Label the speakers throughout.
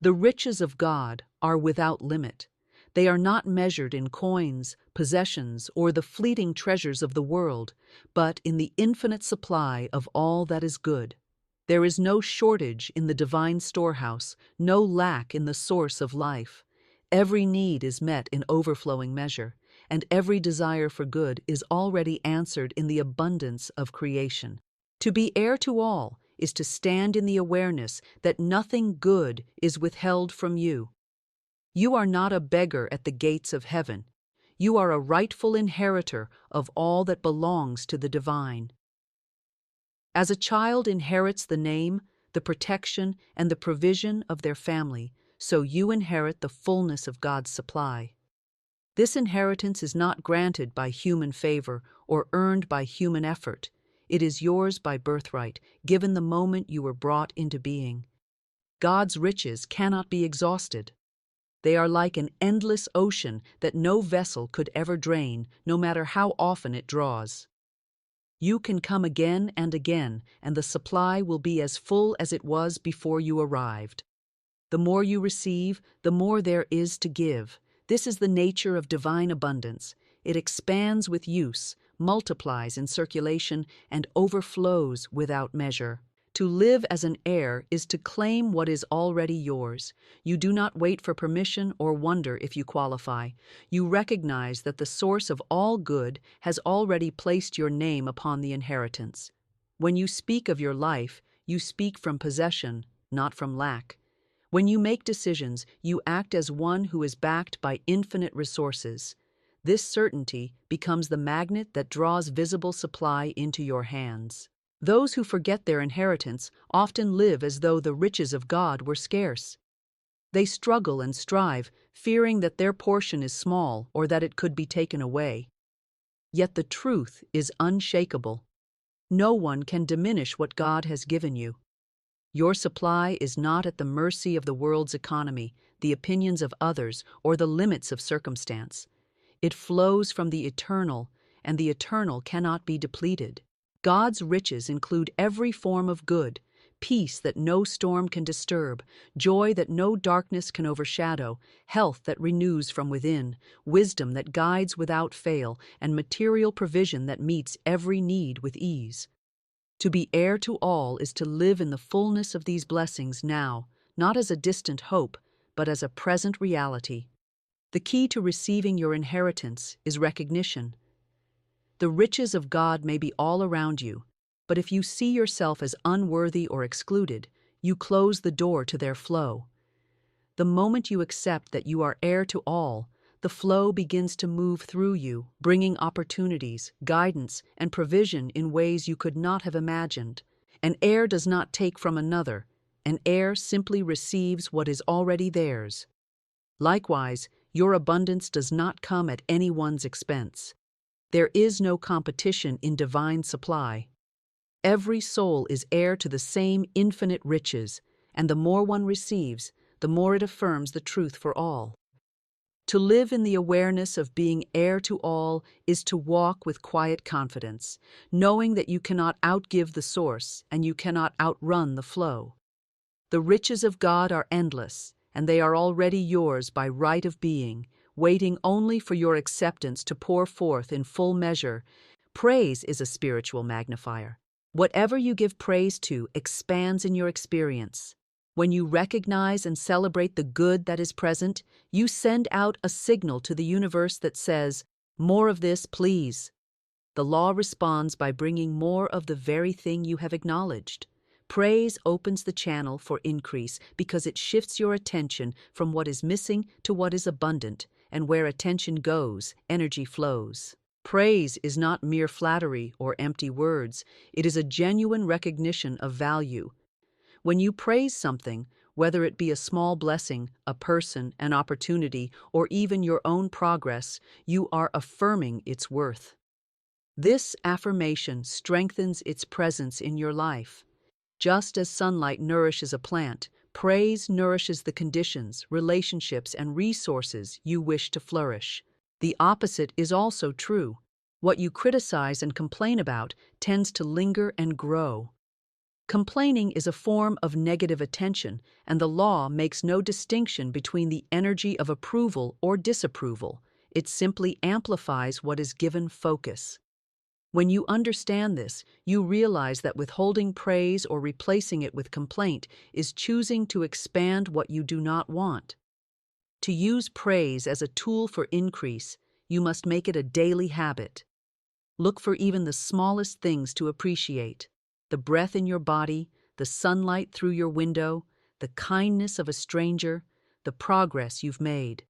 Speaker 1: The riches of God are without limit. They are not measured in coins, possessions, or the fleeting treasures of the world, but in the infinite supply of all that is good. There is no shortage in the divine storehouse, no lack in the source of life. Every need is met in overflowing measure, and every desire for good is already answered in the abundance of creation. To be heir to all is to stand in the awareness that nothing good is withheld from you. You are not a beggar at the gates of heaven. You are a rightful inheritor of all that belongs to the divine. As a child inherits the name, the protection, and the provision of their family, so you inherit the fullness of God's supply. This inheritance is not granted by human favor or earned by human effort. It is yours by birthright, given the moment you were brought into being. God's riches cannot be exhausted. They are like an endless ocean that no vessel could ever drain, no matter how often it draws. You can come again and again, and the supply will be as full as it was before you arrived. The more you receive, the more there is to give. This is the nature of divine abundance. It expands with use, multiplies in circulation, and overflows without measure. To live as an heir is to claim what is already yours. You do not wait for permission or wonder if you qualify. You recognize that the source of all good has already placed your name upon the inheritance. When you speak of your life, you speak from possession, not from lack. When you make decisions, you act as one who is backed by infinite resources. This certainty becomes the magnet that draws visible supply into your hands. Those who forget their inheritance often live as though the riches of God were scarce. They struggle and strive, fearing that their portion is small or that it could be taken away. Yet the truth is unshakable. No one can diminish what God has given you. Your supply is not at the mercy of the world's economy, the opinions of others, or the limits of circumstance. It flows from the eternal, and the eternal cannot be depleted. God's riches include every form of good, peace that no storm can disturb, joy that no darkness can overshadow, health that renews from within, wisdom that guides without fail, and material provision that meets every need with ease. To be heir to all is to live in the fullness of these blessings now, not as a distant hope, but as a present reality. The key to receiving your inheritance is recognition. The riches of God may be all around you, but if you see yourself as unworthy or excluded, you close the door to their flow. The moment you accept that you are heir to all, the flow begins to move through you, bringing opportunities, guidance, and provision in ways you could not have imagined. An heir does not take from another. An heir simply receives what is already theirs. Likewise, your abundance does not come at anyone's expense. There is no competition in divine supply. Every soul is heir to the same infinite riches, and the more one receives, the more it affirms the truth for all. To live in the awareness of being heir to all is to walk with quiet confidence, knowing that you cannot outgive the source and you cannot outrun the flow. The riches of God are endless, and they are already yours by right of being, waiting only for your acceptance to pour forth in full measure. Praise is a spiritual magnifier. Whatever you give praise to expands in your experience. When you recognize and celebrate the good that is present, you send out a signal to the universe that says, "More of this, please." The law responds by bringing more of the very thing you have acknowledged. Praise opens the channel for increase because it shifts your attention from what is missing to what is abundant, and where attention goes, energy flows. Praise is not mere flattery or empty words. It is a genuine recognition of value. When you praise something, whether it be a small blessing, a person, an opportunity, or even your own progress, you are affirming its worth. This affirmation strengthens its presence in your life. Just as sunlight nourishes a plant, praise nourishes the conditions, relationships, and resources you wish to flourish. The opposite is also true. What you criticize and complain about tends to linger and grow. Complaining is a form of negative attention, and the law makes no distinction between the energy of approval or disapproval. It simply amplifies what is given focus. When you understand this, you realize that withholding praise or replacing it with complaint is choosing to expand what you do not want. To use praise as a tool for increase, you must make it a daily habit. Look for even the smallest things to appreciate: the breath in your body, the sunlight through your window, the kindness of a stranger, the progress you've made.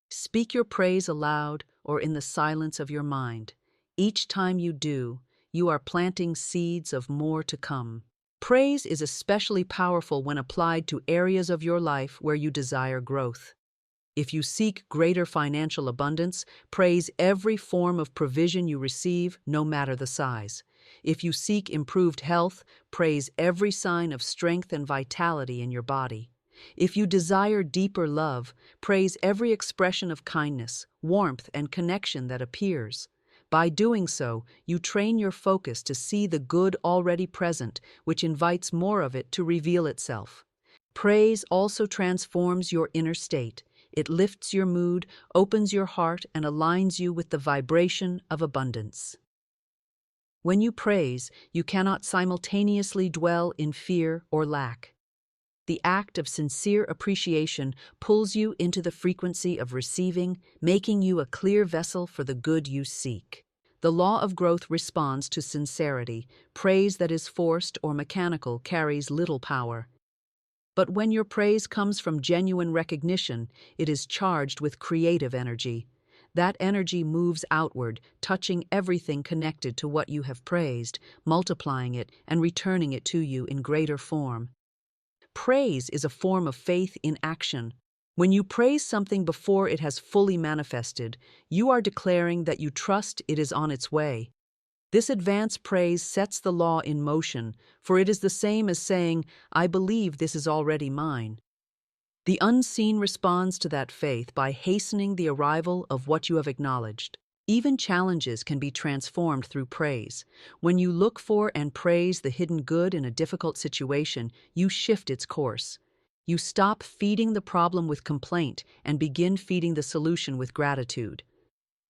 Speaker 1: Speak your praise aloud or in the silence of your mind. Each time you do, you are planting seeds of more to come. Praise is especially powerful when applied to areas of your life where you desire growth. If you seek greater financial abundance, praise every form of provision you receive, no matter the size. If you seek improved health, praise every sign of strength and vitality in your body. If you desire deeper love, praise every expression of kindness, warmth, and connection that appears. By doing so, you train your focus to see the good already present, which invites more of it to reveal itself. Praise also transforms your inner state. It lifts your mood, opens your heart, and aligns you with the vibration of abundance. When you praise, you cannot simultaneously dwell in fear or lack. The act of sincere appreciation pulls you into the frequency of receiving, making you a clear vessel for the good you seek. The law of growth responds to sincerity. Praise that is forced or mechanical carries little power. But when your praise comes from genuine recognition, it is charged with creative energy. That energy moves outward, touching everything connected to what you have praised, multiplying it and returning it to you in greater form. Praise is a form of faith in action. When you praise something before it has fully manifested, you are declaring that you trust it is on its way. This advanced praise sets the law in motion, for it is the same as saying, "I believe this is already mine." The unseen responds to that faith by hastening the arrival of what you have acknowledged. Even challenges can be transformed through praise. When you look for and praise the hidden good in a difficult situation, you shift its course. You stop feeding the problem with complaint and begin feeding the solution with gratitude.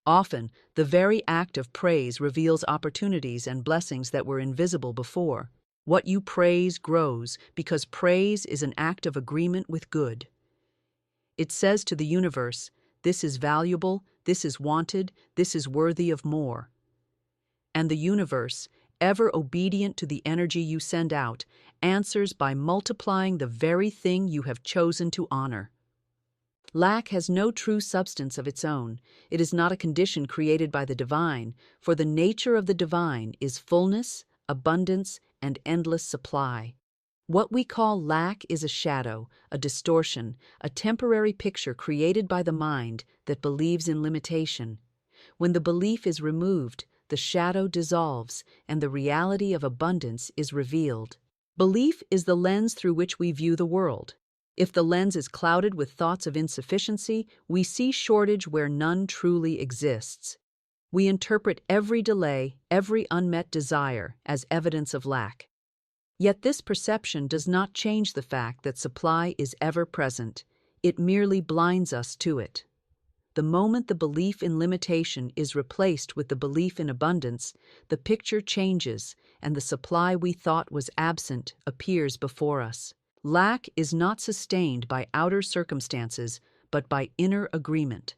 Speaker 1: Often, the very act of praise reveals opportunities and blessings that were invisible before. What you praise grows because praise is an act of agreement with good. It says to the universe, "This is valuable, this is wanted, this is worthy of more." And the universe, ever obedient to the energy you send out, answers by multiplying the very thing you have chosen to honor. Lack has no true substance of its own. It is not a condition created by the divine, for the nature of the divine is fullness, abundance, and endless supply. What we call lack is a shadow, a distortion, a temporary picture created by the mind that believes in limitation. When the belief is removed, the shadow dissolves, and the reality of abundance is revealed. Belief is the lens through which we view the world. If the lens is clouded with thoughts of insufficiency, we see shortage where none truly exists. We interpret every delay, every unmet desire, as evidence of lack. Yet this perception does not change the fact that supply is ever present. It merely blinds us to it. The moment the belief in limitation is replaced with the belief in abundance, the picture changes, and the supply we thought was absent appears before us. Lack is not sustained by outer circumstances, but by inner agreement.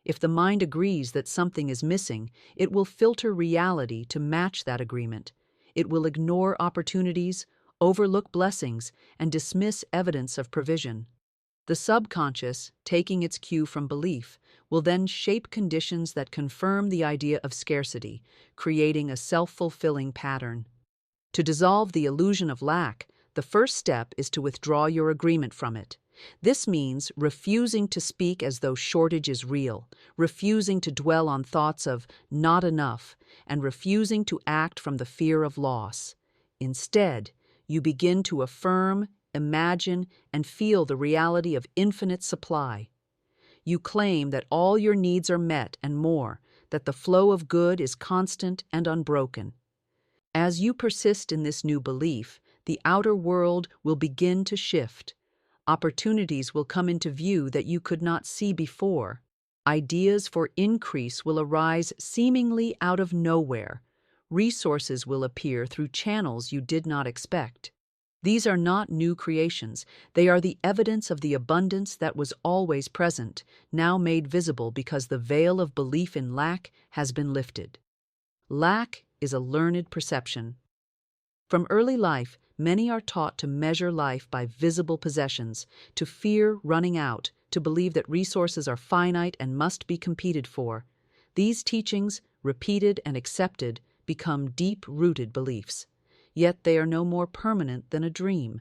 Speaker 1: If the mind agrees that something is missing, it will filter reality to match that agreement. It will ignore opportunities, overlook blessings, and dismiss evidence of provision. The subconscious, taking its cue from belief, will then shape conditions that confirm the idea of scarcity, creating a self-fulfilling pattern. To dissolve the illusion of lack, the first step is to withdraw your agreement from it. This means refusing to speak as though shortage is real, refusing to dwell on thoughts of not enough, and refusing to act from the fear of loss. Instead, you begin to affirm, imagine, and feel the reality of infinite supply. You claim that all your needs are met and more, that the flow of good is constant and unbroken. As you persist in this new belief, the outer world will begin to shift. Opportunities will come into view that you could not see before. Ideas for increase will arise seemingly out of nowhere. Resources will appear through channels you did not expect. These are not new creations, they are the evidence of the abundance that was always present, now made visible because the veil of belief in lack has been lifted. Lack is a learned perception. From early life, many are taught to measure life by visible possessions, to fear running out, to believe that resources are finite and must be competed for. These teachings, repeated and accepted, become deep-rooted beliefs. Yet they are no more permanent than a dream.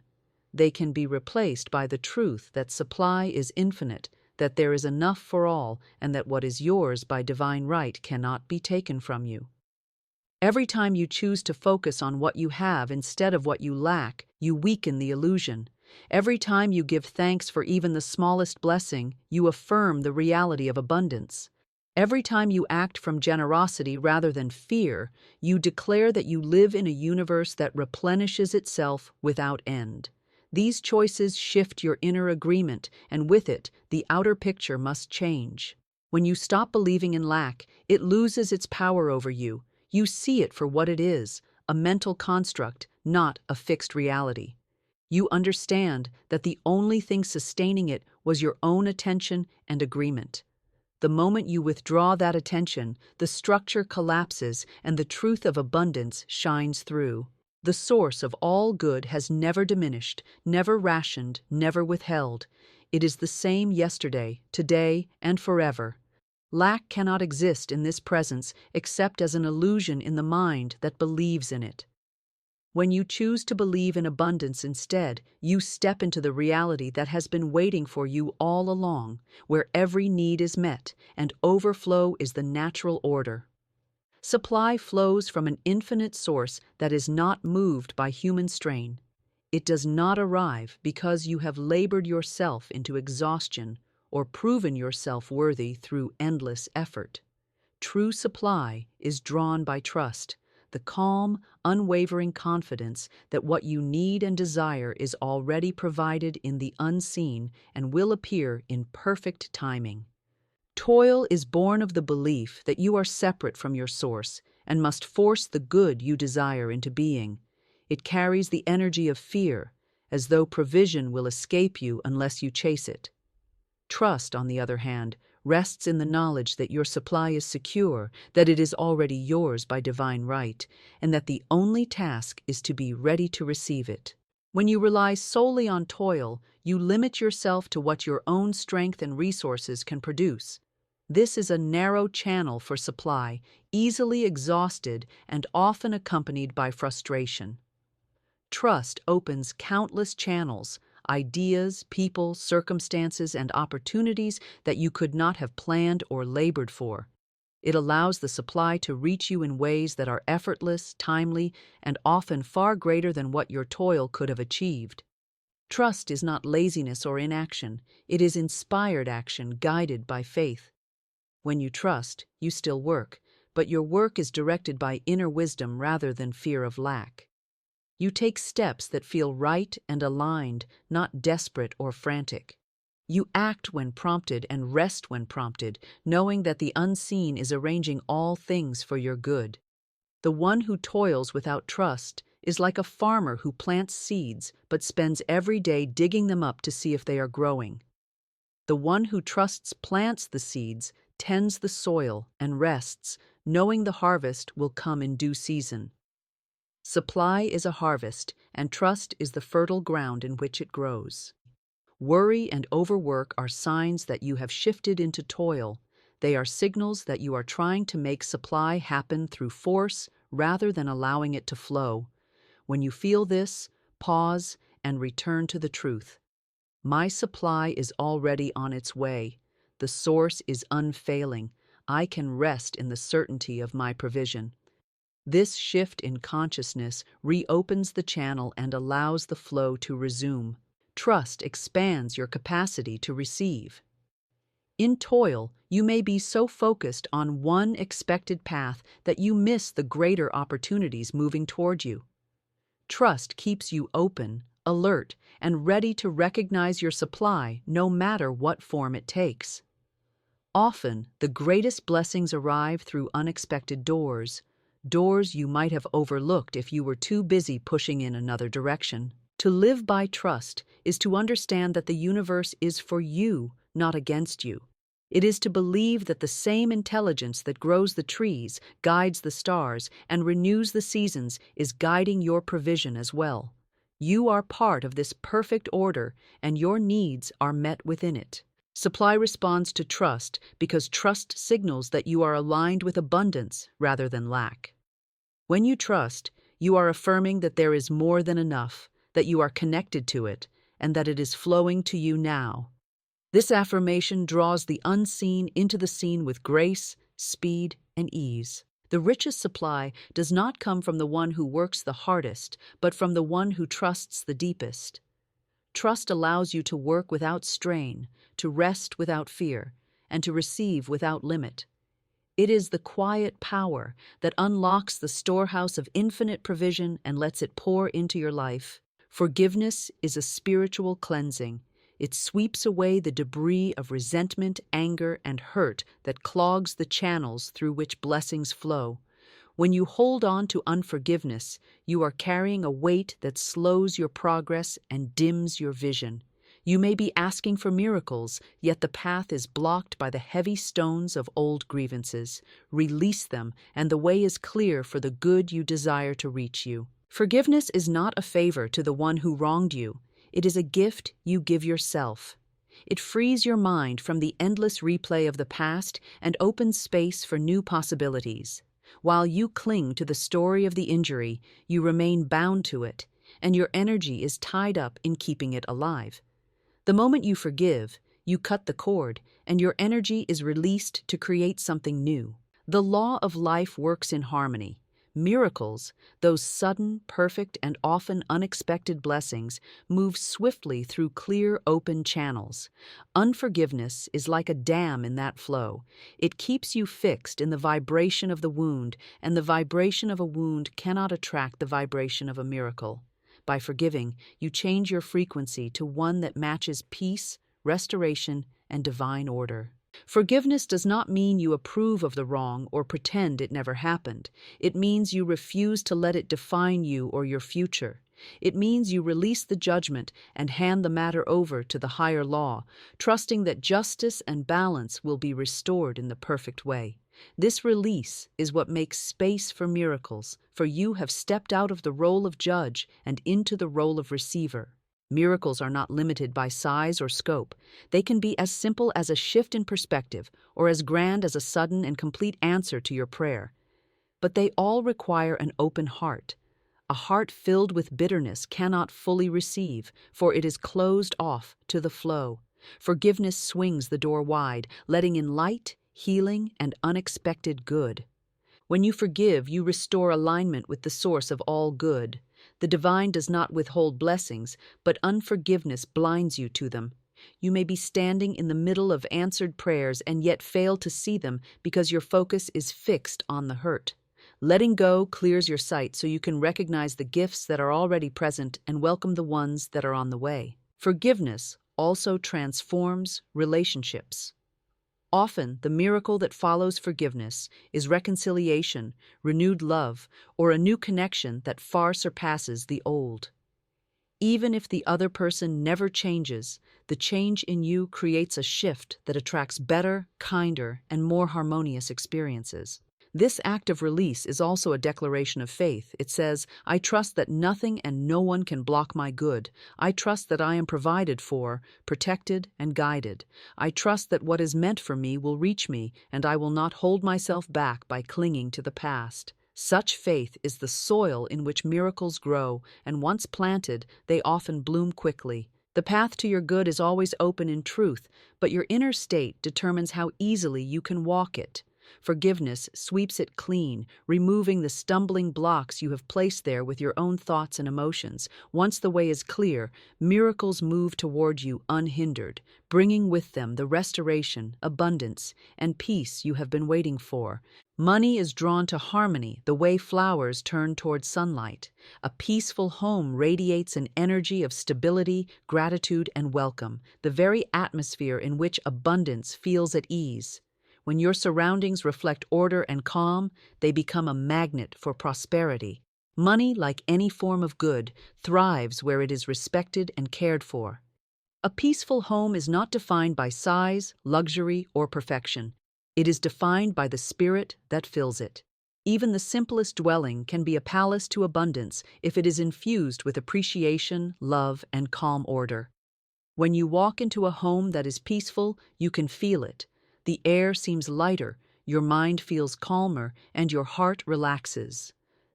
Speaker 1: They can be replaced by the truth that supply is infinite, that there is enough for all, and that what is yours by divine right cannot be taken from you. Every time you choose to focus on what you have instead of what you lack, you weaken the illusion. Every time you give thanks for even the smallest blessing, you affirm the reality of abundance. Every time you act from generosity rather than fear, you declare that you live in a universe that replenishes itself without end. These choices shift your inner agreement, and with it, the outer picture must change. When you stop believing in lack, it loses its power over you. You see it for what it is, a mental construct, not a fixed reality. You understand that the only thing sustaining it was your own attention and agreement. The moment you withdraw that attention, the structure collapses and the truth of abundance shines through. The source of all good has never diminished, never rationed, never withheld. It is the same yesterday, today, and forever. Lack cannot exist in this presence except as an illusion in the mind that believes in it. When you choose to believe in abundance instead, you step into the reality that has been waiting for you all along, where every need is met and overflow is the natural order. Supply flows from an infinite source that is not moved by human strain. It does not arrive because you have labored yourself into exhaustion or proven yourself worthy through endless effort. True supply is drawn by trust, the calm, unwavering confidence that what you need and desire is already provided in the unseen and will appear in perfect timing. Toil is born of the belief that you are separate from your source and must force the good you desire into being. It carries the energy of fear, as though provision will escape you unless you chase it. Trust, on the other hand, rests in the knowledge that your supply is secure, that it is already yours by divine right, and that the only task is to be ready to receive it. When you rely solely on toil, you limit yourself to what your own strength and resources can produce. This is a narrow channel for supply, easily exhausted and often accompanied by frustration. Trust opens countless channels, ideas, people, circumstances, and opportunities that you could not have planned or labored for. It allows the supply to reach you in ways that are effortless, timely, and often far greater than what your toil could have achieved. Trust is not laziness or inaction, it is inspired action guided by faith. When you trust, you still work, but your work is directed by inner wisdom rather than fear of lack. You take steps that feel right and aligned, not desperate or frantic. You act when prompted and rest when prompted, knowing that the unseen is arranging all things for your good. The one who toils without trust is like a farmer who plants seeds but spends every day digging them up to see if they are growing. The one who trusts plants the seeds, tends the soil, and rests, knowing the harvest will come in due season. Supply is a harvest, and trust is the fertile ground in which it grows. Worry and overwork are signs that you have shifted into toil. They are signals that you are trying to make supply happen through force rather than allowing it to flow. When you feel this, pause and return to the truth. My supply is already on its way. The source is unfailing. I can rest in the certainty of my provision. This shift in consciousness reopens the channel and allows the flow to resume. Trust expands your capacity to receive. In toil, you may be so focused on one expected path that you miss the greater opportunities moving toward you. Trust keeps you open, alert, and ready to recognize your supply no matter what form it takes. Often, the greatest blessings arrive through unexpected doors, doors you might have overlooked if you were too busy pushing in another direction. To live by trust is to understand that the universe is for you, not against you. It is to believe that the same intelligence that grows the trees, guides the stars, and renews the seasons is guiding your provision as well. You are part of this perfect order, and your needs are met within it. Supply responds to trust because trust signals that you are aligned with abundance rather than lack. When you trust, you are affirming that there is more than enough, that you are connected to it, and that it is flowing to you now. This affirmation draws the unseen into the seen with grace, speed, and ease. The richest supply does not come from the one who works the hardest, but from the one who trusts the deepest. Trust allows you to work without strain, to rest without fear, and to receive without limit. It is the quiet power that unlocks the storehouse of infinite provision and lets it pour into your life. Forgiveness is a spiritual cleansing. It sweeps away the debris of resentment, anger, and hurt that clogs the channels through which blessings flow. When you hold on to unforgiveness, you are carrying a weight that slows your progress and dims your vision. You may be asking for miracles, yet the path is blocked by the heavy stones of old grievances. Release them, and the way is clear for the good you desire to reach you. Forgiveness is not a favor to the one who wronged you. It is a gift you give yourself. It frees your mind from the endless replay of the past and opens space for new possibilities. While you cling to the story of the injury, you remain bound to it, and your energy is tied up in keeping it alive. The moment you forgive, you cut the cord, and your energy is released to create something new. The law of life works in harmony. Miracles, those sudden, perfect, and often unexpected blessings, move swiftly through clear, open channels. Unforgiveness is like a dam in that flow. It keeps you fixed in the vibration of the wound, and the vibration of a wound cannot attract the vibration of a miracle. By forgiving, you change your frequency to one that matches peace, restoration, and divine order. Forgiveness does not mean you approve of the wrong or pretend it never happened. It means you refuse to let it define you or your future. It means you release the judgment and hand the matter over to the higher law, trusting that justice and balance will be restored in the perfect way. This release is what makes space for miracles, for you have stepped out of the role of judge and into the role of receiver. Miracles are not limited by size or scope. They can be as simple as a shift in perspective or as grand as a sudden and complete answer to your prayer. But they all require an open heart. A heart filled with bitterness cannot fully receive, for it is closed off to the flow. Forgiveness swings the door wide, letting in light, healing, and unexpected good. When you forgive, you restore alignment with the source of all good. The divine does not withhold blessings, but unforgiveness blinds you to them. You may be standing in the middle of answered prayers and yet fail to see them because your focus is fixed on the hurt. Letting go clears your sight so you can recognize the gifts that are already present and welcome the ones that are on the way. Forgiveness also transforms relationships. Often, the miracle that follows forgiveness is reconciliation, renewed love, or a new connection that far surpasses the old. Even if the other person never changes, the change in you creates a shift that attracts better, kinder, and more harmonious experiences. This act of release is also a declaration of faith. It says, "I trust that nothing and no one can block my good. I trust that I am provided for, protected, and guided. I trust that what is meant for me will reach me, and I will not hold myself back by clinging to the past." Such faith is the soil in which miracles grow, and once planted, they often bloom quickly. The path to your good is always open in truth, but your inner state determines how easily you can walk it. Forgiveness sweeps it clean, removing the stumbling blocks you have placed there with your own thoughts and emotions. Once the way is clear, miracles move toward you unhindered, bringing with them the restoration, abundance, and peace you have been waiting for. Money is drawn to harmony the way flowers turn toward sunlight. A peaceful home radiates an energy of stability, gratitude, and welcome, the very atmosphere in which abundance feels at ease. When your surroundings reflect order and calm, they become a magnet for prosperity. Money, like any form of good, thrives where it is respected and cared for. A peaceful home is not defined by size, luxury, or perfection. It is defined by the spirit that fills it. Even the simplest dwelling can be a palace to abundance if it is infused with appreciation, love, and calm order. When you walk into a home that is peaceful, you can feel it. The air seems lighter, your mind feels calmer, and your heart relaxes.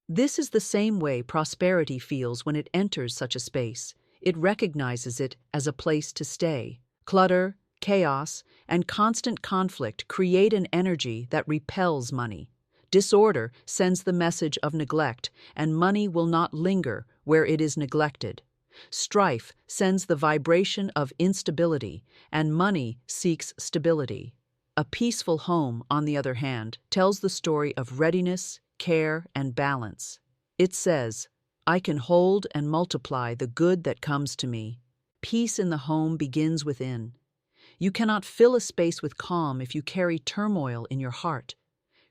Speaker 1: This is the same way prosperity feels when it enters such a space. It recognizes it as a place to stay. Clutter, chaos, and constant conflict create an energy that repels money. Disorder sends the message of neglect, and money will not linger where it is neglected. Strife sends the vibration of instability, and money seeks stability. A peaceful home, on the other hand, tells the story of readiness, care, and balance. It says, "I can hold and multiply the good that comes to me." Peace in the home begins within. You cannot fill a space with calm if you carry turmoil in your heart.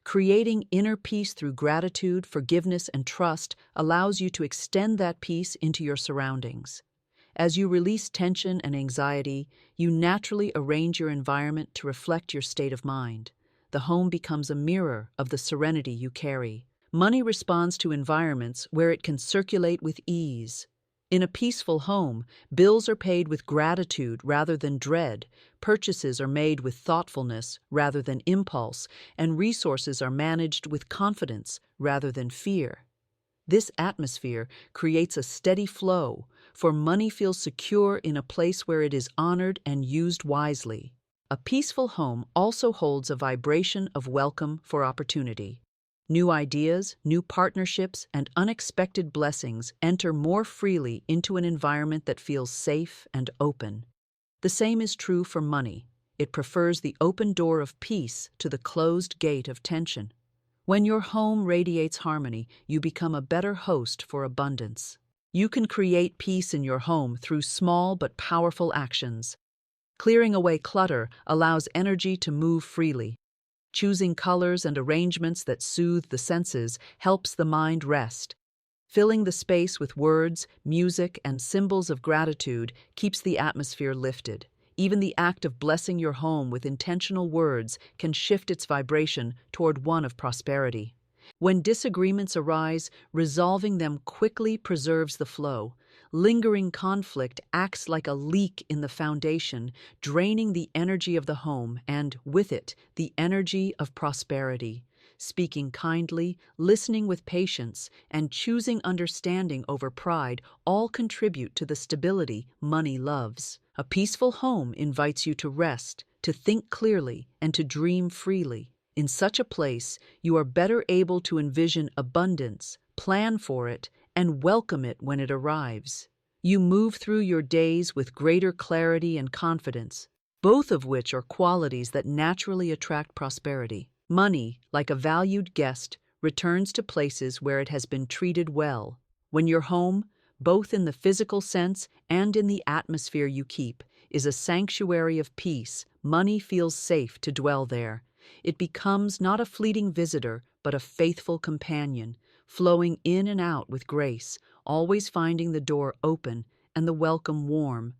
Speaker 1: Creating inner peace through gratitude, forgiveness, and trust allows you to extend that peace into your surroundings. As you release tension and anxiety, you naturally arrange your environment to reflect your state of mind. The home becomes a mirror of the serenity you carry. Money responds to environments where it can circulate with ease. In a peaceful home, bills are paid with gratitude rather than dread, purchases are made with thoughtfulness rather than impulse, and resources are managed with confidence rather than fear. This atmosphere creates a steady flow, for money feels secure in a place where it is honored and used wisely. A peaceful home also holds a vibration of welcome for opportunity. New ideas, new partnerships, and unexpected blessings enter more freely into an environment that feels safe and open. The same is true for money. It prefers the open door of peace to the closed gate of tension. When your home radiates harmony, you become a better host for abundance. You can create peace in your home through small but powerful actions. Clearing away clutter allows energy to move freely. Choosing colors and arrangements that soothe the senses helps the mind rest. Filling the space with words, music, and symbols of gratitude keeps the atmosphere lifted. Even the act of blessing your home with intentional words can shift its vibration toward one of prosperity. When disagreements arise, resolving them quickly preserves the flow. Lingering conflict acts like a leak in the foundation, draining the energy of the home and, with it, the energy of prosperity. Speaking kindly, listening with patience, and choosing understanding over pride all contribute to the stability money loves. A peaceful home invites you to rest, to think clearly, and to dream freely. In such a place, you are better able to envision abundance, plan for it, and welcome it when it arrives. You move through your days with greater clarity and confidence, both of which are qualities that naturally attract prosperity. Money, like a valued guest, returns to places where it has been treated well. When your home, both in the physical sense and in the atmosphere you keep, is a sanctuary of peace, money feels safe to dwell there. It becomes not a fleeting visitor, but a faithful companion, flowing in and out with grace, always finding the door open and the welcome warm.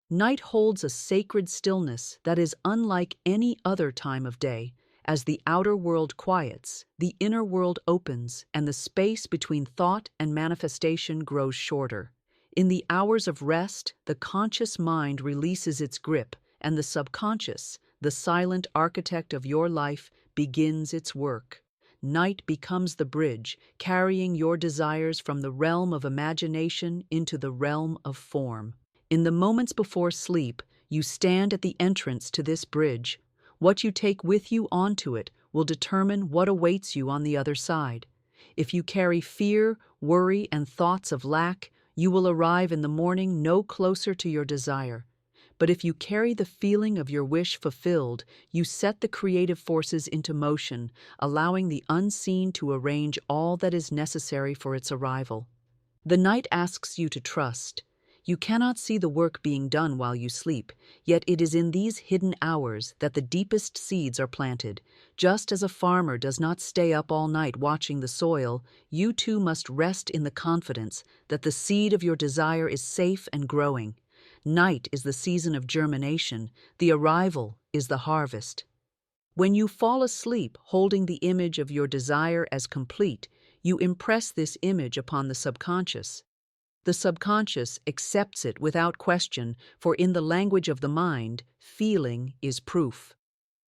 Speaker 1: Night holds a sacred stillness that is unlike any other time of day. As the outer world quiets, the inner world opens, and the space between thought and manifestation grows shorter. In the hours of rest, the conscious mind releases its grip, and the subconscious, the silent architect of your life, begins its work. Night becomes the bridge, carrying your desires from the realm of imagination into the realm of form. In the moments before sleep, you stand at the entrance to this bridge. What you take with you onto it will determine what awaits you on the other side. If you carry fear, worry, and thoughts of lack, you will arrive in the morning no closer to your desire. But if you carry the feeling of your wish fulfilled, you set the creative forces into motion, allowing the unseen to arrange all that is necessary for its arrival. The night asks you to trust. You cannot see the work being done while you sleep, yet it is in these hidden hours that the deepest seeds are planted. Just as a farmer does not stay up all night watching the soil, you too must rest in the confidence that the seed of your desire is safe and growing. Night is the season of germination, the arrival is the harvest. When you fall asleep holding the image of your desire as complete, you impress this image upon the subconscious. The subconscious accepts it without question, for in the language of the mind, feeling is proof.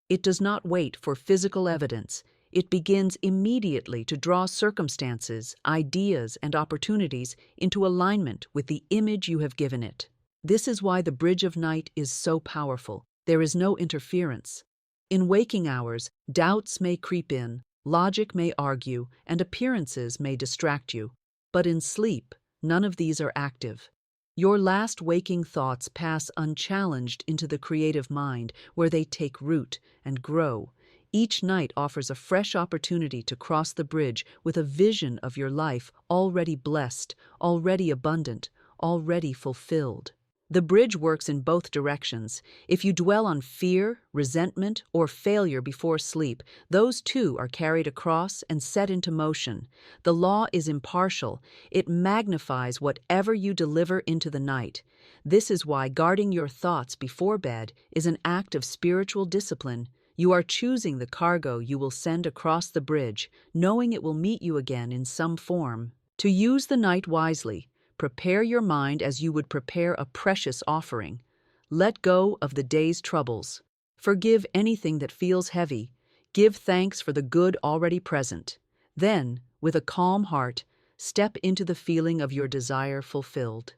Speaker 1: It does not wait for physical evidence. It begins immediately to draw circumstances, ideas, and opportunities into alignment with the image you have given it. This is why the bridge of night is so powerful. There is no interference. In waking hours, doubts may creep in, logic may argue, and appearances may distract you. But in sleep, none of these are active. Your last waking thoughts pass unchallenged into the creative mind, where they take root and grow. Each night offers a fresh opportunity to cross the bridge with a vision of your life already blessed, already abundant, already fulfilled. The bridge works in both directions. If you dwell on fear, resentment, or failure before sleep, those too are carried across and set into motion. The law is impartial. It magnifies whatever you deliver into the night. This is why guarding your thoughts before bed is an act of spiritual discipline. You are choosing the cargo you will send across the bridge, knowing it will meet you again in some form. To use the night wisely, prepare your mind as you would prepare a precious offering. Let go of the day's troubles. Forgive anything that feels heavy. Give thanks for the good already present. Then, with a calm heart, step into the feeling of your desire fulfilled.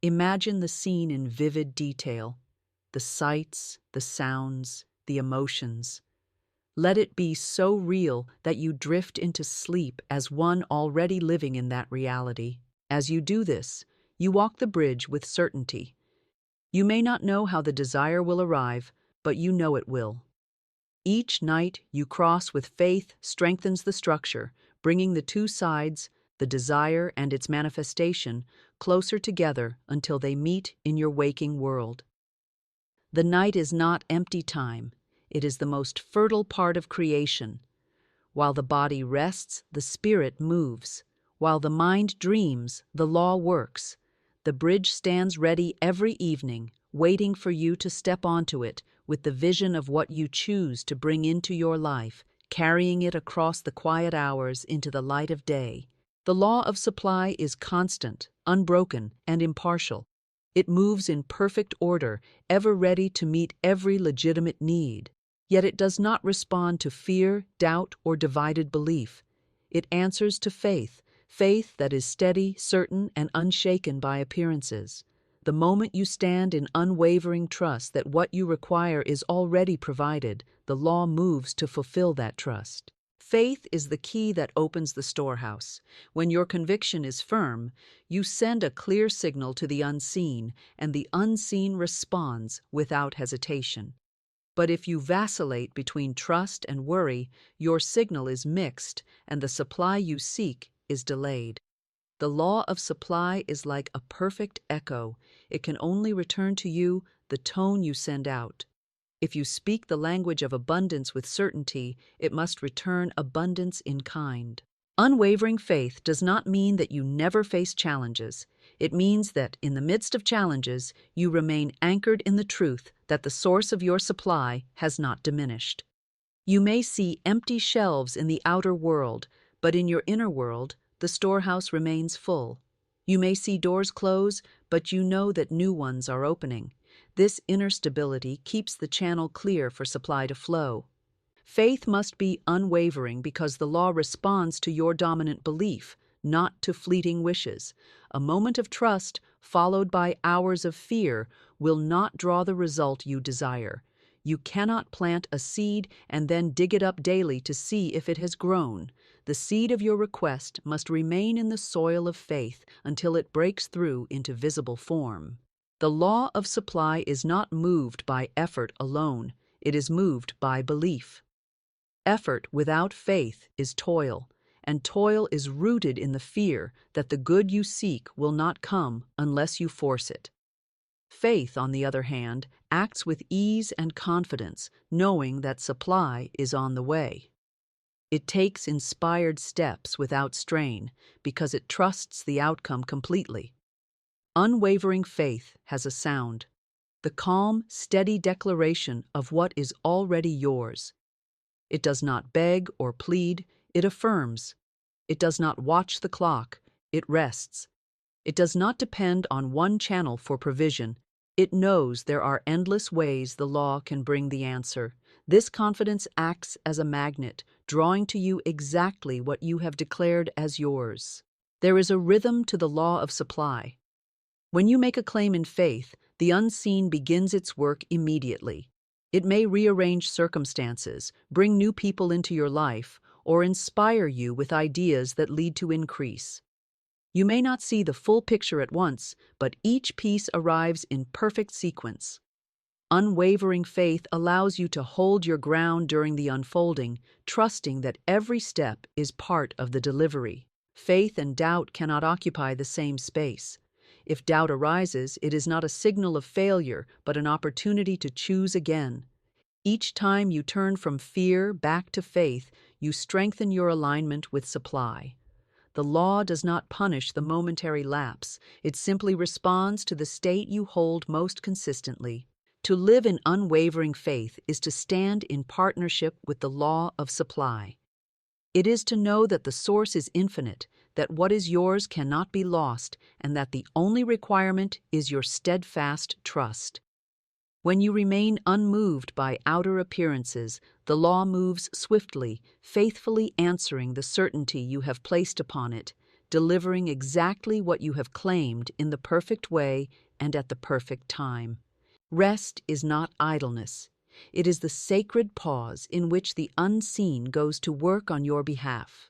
Speaker 1: Imagine the scene in vivid detail, the sights, the sounds, the emotions. Let it be so real that you drift into sleep as one already living in that reality. As you do this, you walk the bridge with certainty. You may not know how the desire will arrive, but you know it will. Each night you cross with faith strengthens the structure, bringing the two sides, the desire and its manifestation, closer together until they meet in your waking world. The night is not empty time. It is the most fertile part of creation. While the body rests, the spirit moves. While the mind dreams, the law works. The bridge stands ready every evening, waiting for you to step onto it with the vision of what you choose to bring into your life, carrying it across the quiet hours into the light of day. The law of supply is constant, unbroken, and impartial. It moves in perfect order, ever ready to meet every legitimate need. Yet it does not respond to fear, doubt, or divided belief. It answers to faith, faith that is steady, certain, and unshaken by appearances. The moment you stand in unwavering trust that what you require is already provided, the law moves to fulfill that trust. Faith is the key that opens the storehouse. When your conviction is firm, you send a clear signal to the unseen, and the unseen responds without hesitation. But if you vacillate between trust and worry, your signal is mixed, and the supply you seek is delayed. The law of supply is like a perfect echo. It can only return to you the tone you send out. If you speak the language of abundance with certainty, it must return abundance in kind. Unwavering faith does not mean that you never face challenges. It means that, in the midst of challenges, you remain anchored in the truth that the source of your supply has not diminished. You may see empty shelves in the outer world, but in your inner world, the storehouse remains full. You may see doors close, but you know that new ones are opening. This inner stability keeps the channel clear for supply to flow. Faith must be unwavering because the law responds to your dominant belief, not to fleeting wishes. A moment of trust, followed by hours of fear, will not draw the result you desire. You cannot plant a seed and then dig it up daily to see if it has grown. The seed of your request must remain in the soil of faith until it breaks through into visible form. The law of supply is not moved by effort alone, it is moved by belief. Effort without faith is toil, and toil is rooted in the fear that the good you seek will not come unless you force it. Faith, on the other hand, acts with ease and confidence, knowing that supply is on the way. It takes inspired steps without strain because it trusts the outcome completely. Unwavering faith has a sound, the calm, steady declaration of what is already yours. It does not beg or plead, it affirms. It does not watch the clock, it rests. It does not depend on one channel for provision. It knows there are endless ways the law can bring the answer. This confidence acts as a magnet, drawing to you exactly what you have declared as yours. There is a rhythm to the law of supply. When you make a claim in faith, the unseen begins its work immediately. It may rearrange circumstances, bring new people into your life, or inspire you with ideas that lead to increase. You may not see the full picture at once, but each piece arrives in perfect sequence. Unwavering faith allows you to hold your ground during the unfolding, trusting that every step is part of the delivery. Faith and doubt cannot occupy the same space. If doubt arises, it is not a signal of failure, but an opportunity to choose again. Each time you turn from fear back to faith, you strengthen your alignment with supply. The law does not punish the momentary lapse, it simply responds to the state you hold most consistently. To live in unwavering faith is to stand in partnership with the law of supply. It is to know that the source is infinite, that what is yours cannot be lost, and that the only requirement is your steadfast trust. When you remain unmoved by outer appearances, the law moves swiftly, faithfully answering the certainty you have placed upon it, delivering exactly what you have claimed in the perfect way and at the perfect time. Rest is not idleness. It is the sacred pause in which the unseen goes to work on your behalf.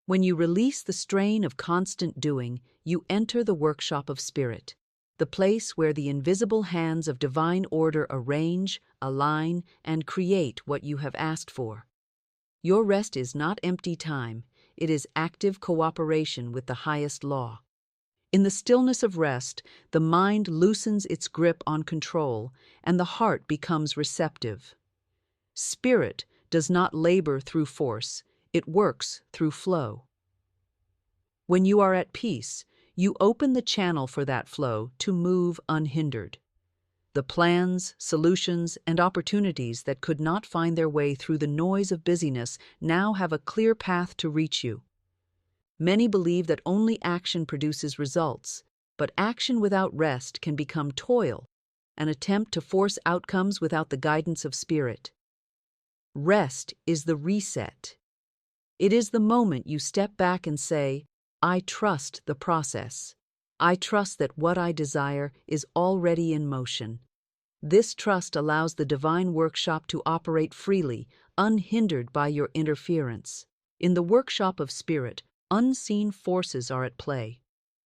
Speaker 1: When you release the strain of constant doing, you enter the workshop of spirit, the place where the invisible hands of divine order arrange, align, and create what you have asked for. Your rest is not empty time, it is active cooperation with the highest law. In the stillness of rest, the mind loosens its grip on control, and the heart becomes receptive. Spirit does not labor through force, it works through flow. When you are at peace, you open the channel for that flow to move unhindered. The plans, solutions, and opportunities that could not find their way through the noise of busyness now have a clear path to reach you. Many believe that only action produces results, but action without rest can become toil, an attempt to force outcomes without the guidance of spirit. Rest is the reset. It is the moment you step back and say, I trust the process. I trust that what I desire is already in motion. This trust allows the divine workshop to operate freely, unhindered by your interference. In the workshop of spirit, unseen forces are at play.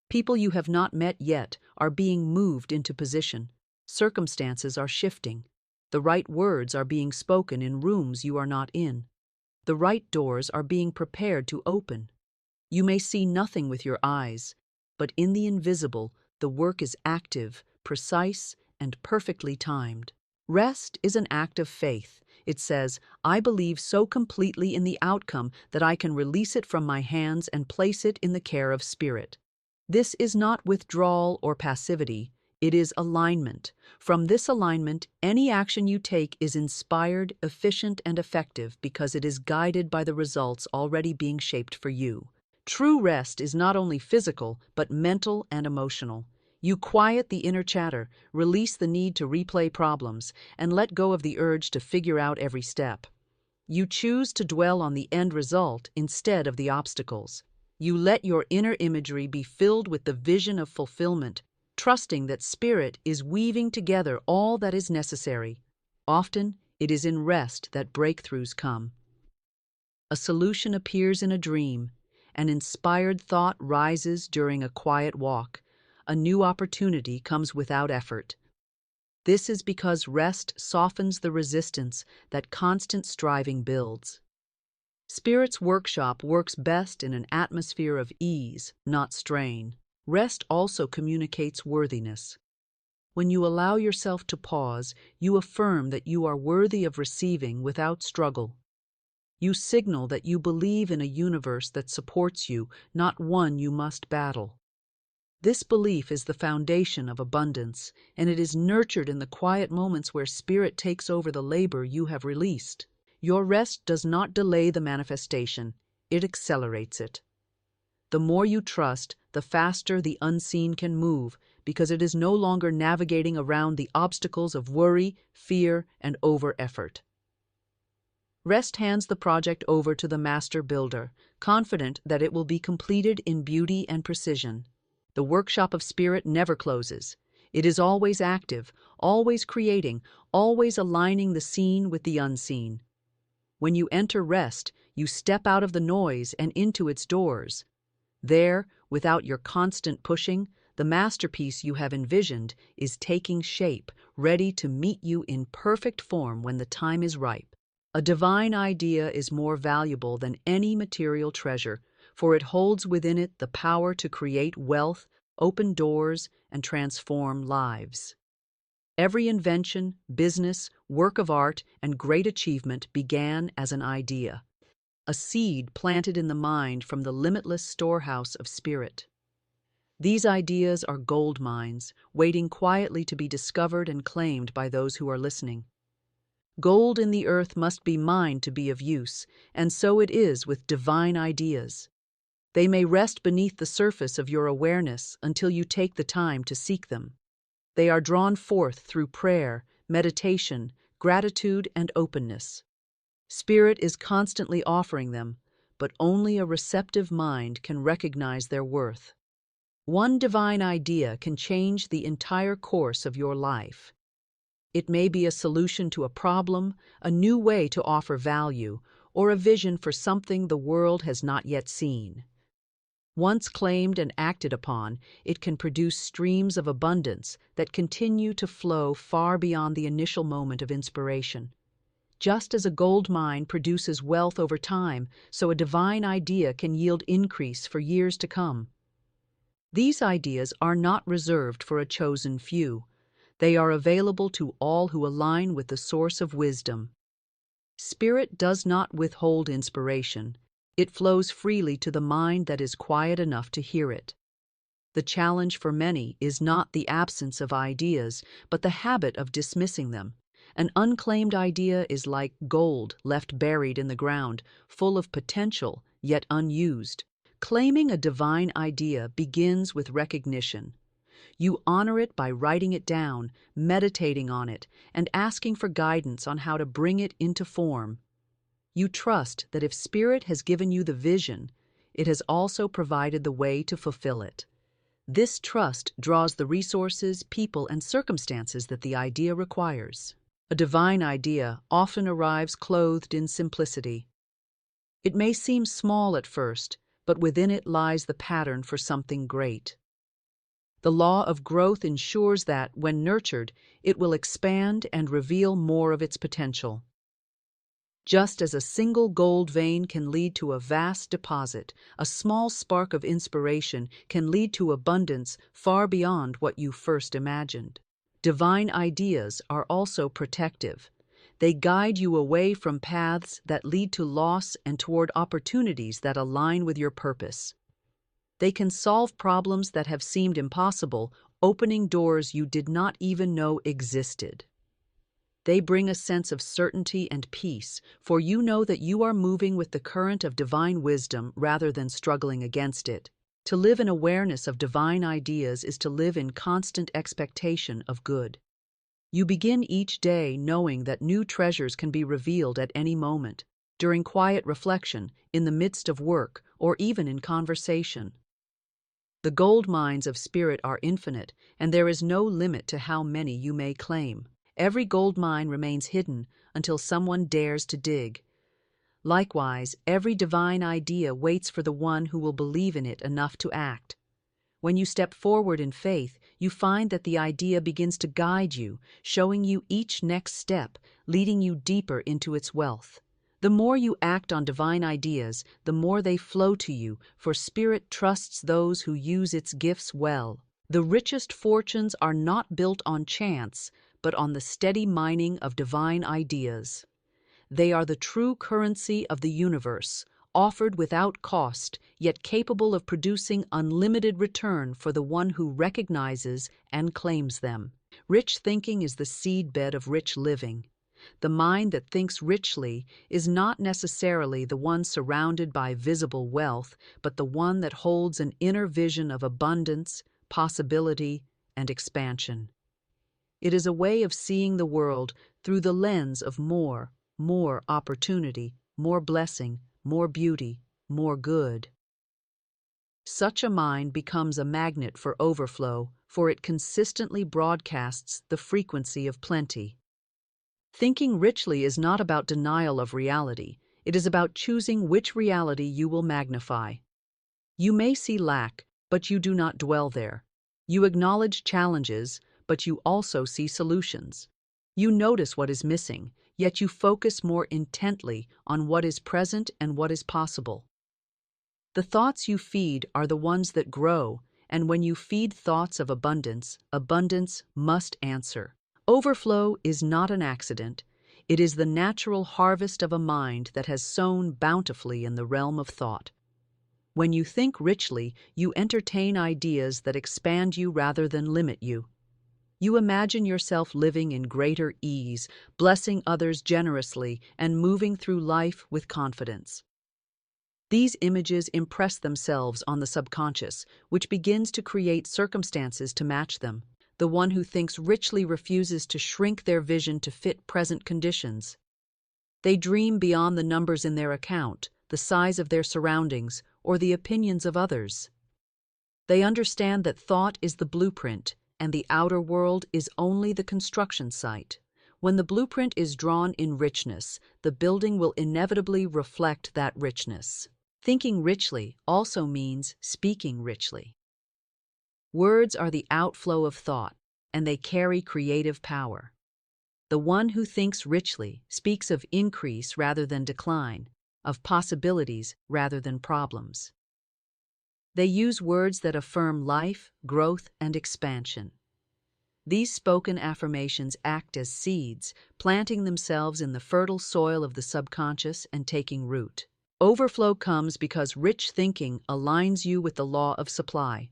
Speaker 1: People you have not met yet are being moved into position. Circumstances are shifting. The right words are being spoken in rooms you are not in. The right doors are being prepared to open. You may see nothing with your eyes, but in the invisible, the work is active, precise, and perfectly timed. Rest is an act of faith. It says, I believe so completely in the outcome that I can release it from my hands and place it in the care of spirit. This is not withdrawal or passivity, it is alignment. From this alignment, any action you take is inspired, efficient, and effective because it is guided by the results already being shaped for you. True rest is not only physical, but mental and emotional. You quiet the inner chatter, release the need to replay problems, and let go of the urge to figure out every step. You choose to dwell on the end result instead of the obstacles. You let your inner imagery be filled with the vision of fulfillment, trusting that spirit is weaving together all that is necessary. Often, it is in rest that breakthroughs come. A solution appears in a dream, an inspired thought rises during a quiet walk, a new opportunity comes without effort. This is because rest softens the resistance that constant striving builds. Spirit's workshop works best in an atmosphere of ease, not strain. Rest also communicates worthiness. When you allow yourself to pause, you affirm that you are worthy of receiving without struggle. You signal that you believe in a universe that supports you, not one you must battle. This belief is the foundation of abundance, and it is nurtured in the quiet moments where spirit takes over the labor you have released. Your rest does not delay the manifestation, it accelerates it. The more you trust, the faster the unseen can move, because it is no longer navigating around the obstacles of worry, fear, and over-effort. Rest hands the project over to the master builder, confident that it will be completed in beauty and precision. The workshop of spirit never closes. It is always active, always creating, always aligning the seen with the unseen. When you enter rest, you step out of the noise and into its doors. There, without your constant pushing, the masterpiece you have envisioned is taking shape, ready to meet you in perfect form when the time is ripe. A divine idea is more valuable than any material treasure, for it holds within it the power to create wealth, open doors, and transform lives. Every invention, business, work of art, and great achievement began as an idea, a seed planted in the mind from the limitless storehouse of spirit. These ideas are gold mines, waiting quietly to be discovered and claimed by those who are listening. Gold in the earth must be mined to be of use, and so it is with divine ideas. They may rest beneath the surface of your awareness until you take the time to seek them. They are drawn forth through prayer, meditation, gratitude, and openness. Spirit is constantly offering them, but only a receptive mind can recognize their worth. One divine idea can change the entire course of your life. It may be a solution to a problem, a new way to offer value, or a vision for something the world has not yet seen. Once claimed and acted upon, it can produce streams of abundance that continue to flow far beyond the initial moment of inspiration. Just as a gold mine produces wealth over time, so a divine idea can yield increase for years to come. These ideas are not reserved for a chosen few. They are available to all who align with the source of wisdom. Spirit does not withhold inspiration. It flows freely to the mind that is quiet enough to hear it. The challenge for many is not the absence of ideas, but the habit of dismissing them. An unclaimed idea is like gold left buried in the ground, full of potential, yet unused. Claiming a divine idea begins with recognition. You honor it by writing it down, meditating on it, and asking for guidance on how to bring it into form. You trust that if Spirit has given you the vision, it has also provided the way to fulfill it. This trust draws the resources, people, and circumstances that the idea requires. A divine idea often arrives clothed in simplicity. It may seem small at first, but within it lies the pattern for something great. The law of growth ensures that, when nurtured, it will expand and reveal more of its potential. Just as a single gold vein can lead to a vast deposit, a small spark of inspiration can lead to abundance far beyond what you first imagined. Divine ideas are also protective. They guide you away from paths that lead to loss and toward opportunities that align with your purpose. They can solve problems that have seemed impossible, opening doors you did not even know existed. They bring a sense of certainty and peace, for you know that you are moving with the current of divine wisdom rather than struggling against it. To live in awareness of divine ideas is to live in constant expectation of good. You begin each day knowing that new treasures can be revealed at any moment, during quiet reflection, in the midst of work, or even in conversation. The gold mines of spirit are infinite, and there is no limit to how many you may claim. Every gold mine remains hidden until someone dares to dig. Likewise, every divine idea waits for the one who will believe in it enough to act. When you step forward in faith, you find that the idea begins to guide you, showing you each next step, leading you deeper into its wealth. The more you act on divine ideas, the more they flow to you, for Spirit trusts those who use its gifts well. The richest fortunes are not built on chance, but on the steady mining of divine ideas. They are the true currency of the universe, offered without cost, yet capable of producing unlimited return for the one who recognizes and claims them. Rich thinking is the seedbed of rich living. The mind that thinks richly is not necessarily the one surrounded by visible wealth, but the one that holds an inner vision of abundance, possibility, and expansion. It is a way of seeing the world through the lens of more opportunity, more blessing, more beauty, more good. Such a mind becomes a magnet for overflow, for it consistently broadcasts the frequency of plenty. Thinking richly is not about denial of reality. It is about choosing which reality you will magnify. You may see lack, but you do not dwell there. You acknowledge challenges, but you also see solutions. You notice what is missing, yet you focus more intently on what is present and what is possible. The thoughts you feed are the ones that grow, and when you feed thoughts of abundance, abundance must answer. Overflow is not an accident. It is the natural harvest of a mind that has sown bountifully in the realm of thought. When you think richly, you entertain ideas that expand you rather than limit you. You imagine yourself living in greater ease, blessing others generously, and moving through life with confidence. These images impress themselves on the subconscious, which begins to create circumstances to match them. The one who thinks richly refuses to shrink their vision to fit present conditions. They dream beyond the numbers in their account, the size of their surroundings, or the opinions of others. They understand that thought is the blueprint, and the outer world is only the construction site. When the blueprint is drawn in richness, the building will inevitably reflect that richness. Thinking richly also means speaking richly. Words are the outflow of thought, and they carry creative power. The one who thinks richly speaks of increase rather than decline, of possibilities rather than problems. They use words that affirm life, growth, and expansion. These spoken affirmations act as seeds, planting themselves in the fertile soil of the subconscious and taking root. Overflow comes because rich thinking aligns you with the law of supply.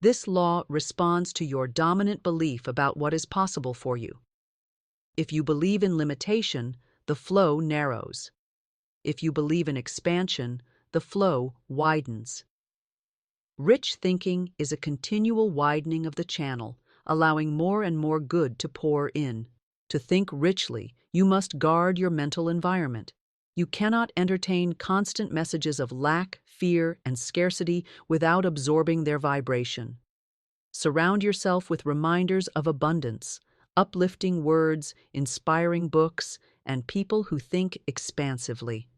Speaker 1: This law responds to your dominant belief about what is possible for you. If you believe in limitation, the flow narrows. If you believe in expansion, the flow widens. Rich thinking is a continual widening of the channel, allowing more and more good to pour in. To think richly, you must guard your mental environment. You cannot entertain constant messages of lack, fear, and scarcity without absorbing their vibration. Surround yourself with reminders of abundance, uplifting words, inspiring books, and people who think expansively.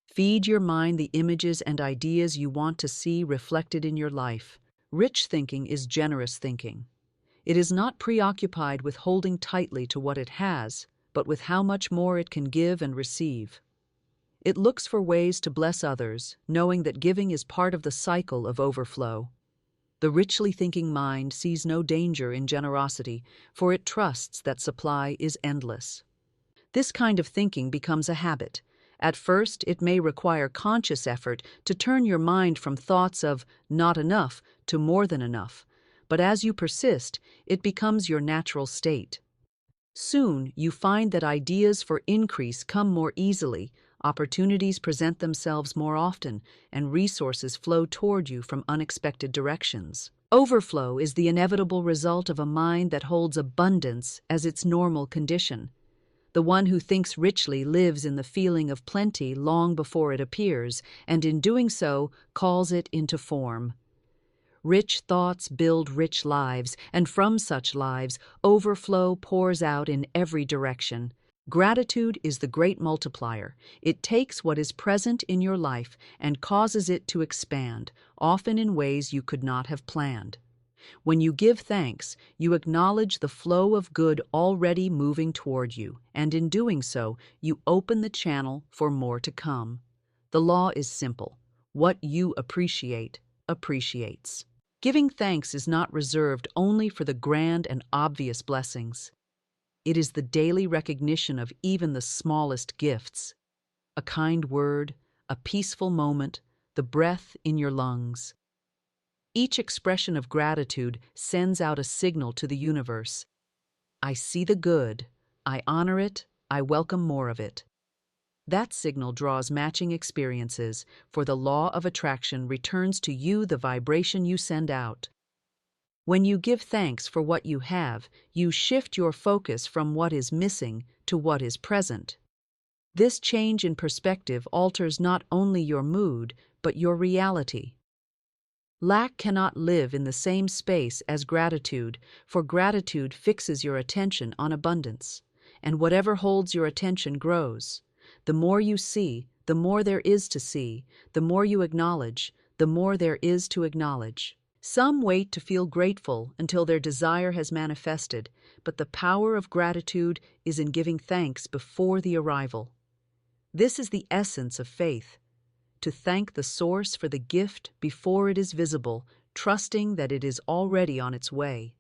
Speaker 1: Feed your mind the images and ideas you want to see reflected in your life. Rich thinking is generous thinking. It is not preoccupied with holding tightly to what it has, but with how much more it can give and receive. It looks for ways to bless others, knowing that giving is part of the cycle of overflow. The richly thinking mind sees no danger in generosity, for it trusts that supply is endless. This kind of thinking becomes a habit. At first, it may require conscious effort to turn your mind from thoughts of not enough to more than enough, but as you persist, it becomes your natural state. Soon, you find that ideas for increase come more easily, opportunities present themselves more often, and resources flow toward you from unexpected directions. Overflow is the inevitable result of a mind that holds abundance as its normal condition. The one who thinks richly lives in the feeling of plenty long before it appears, and in doing so, calls it into form. Rich thoughts build rich lives, and from such lives, overflow pours out in every direction. Gratitude is the great multiplier. It takes what is present in your life and causes it to expand, often in ways you could not have planned. When you give thanks, you acknowledge the flow of good already moving toward you, and in doing so, you open the channel for more to come. The law is simple. What you appreciate, appreciates. Giving thanks is not reserved only for the grand and obvious blessings. It is the daily recognition of even the smallest gifts. A kind word, a peaceful moment, the breath in your lungs. Each expression of gratitude sends out a signal to the universe. I see the good, I honor it, I welcome more of it. That signal draws matching experiences, for the law of attraction returns to you the vibration you send out. When you give thanks for what you have, you shift your focus from what is missing to what is present. This change in perspective alters not only your mood, but your reality. Lack cannot live in the same space as gratitude, for gratitude fixes your attention on abundance, and whatever holds your attention grows. The more you see, the more there is to see, the more you acknowledge, the more there is to acknowledge. Some wait to feel grateful until their desire has manifested, but the power of gratitude is in giving thanks before the arrival. This is the essence of faith. To thank the source for the gift before it is visible, trusting that it is already on its way.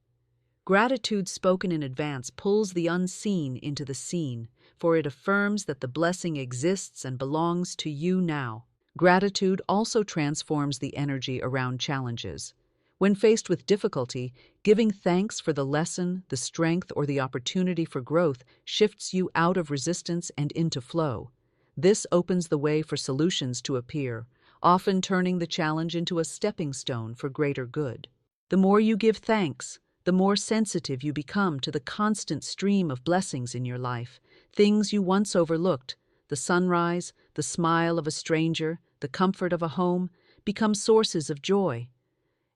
Speaker 1: Gratitude spoken in advance pulls the unseen into the seen, for it affirms that the blessing exists and belongs to you now. Gratitude also transforms the energy around challenges. When faced with difficulty, giving thanks for the lesson, the strength, or the opportunity for growth shifts you out of resistance and into flow. This opens the way for solutions to appear, often turning the challenge into a stepping stone for greater good. The more you give thanks, the more sensitive you become to the constant stream of blessings in your life. Things you once overlooked, the sunrise, the smile of a stranger, the comfort of a home, become sources of joy.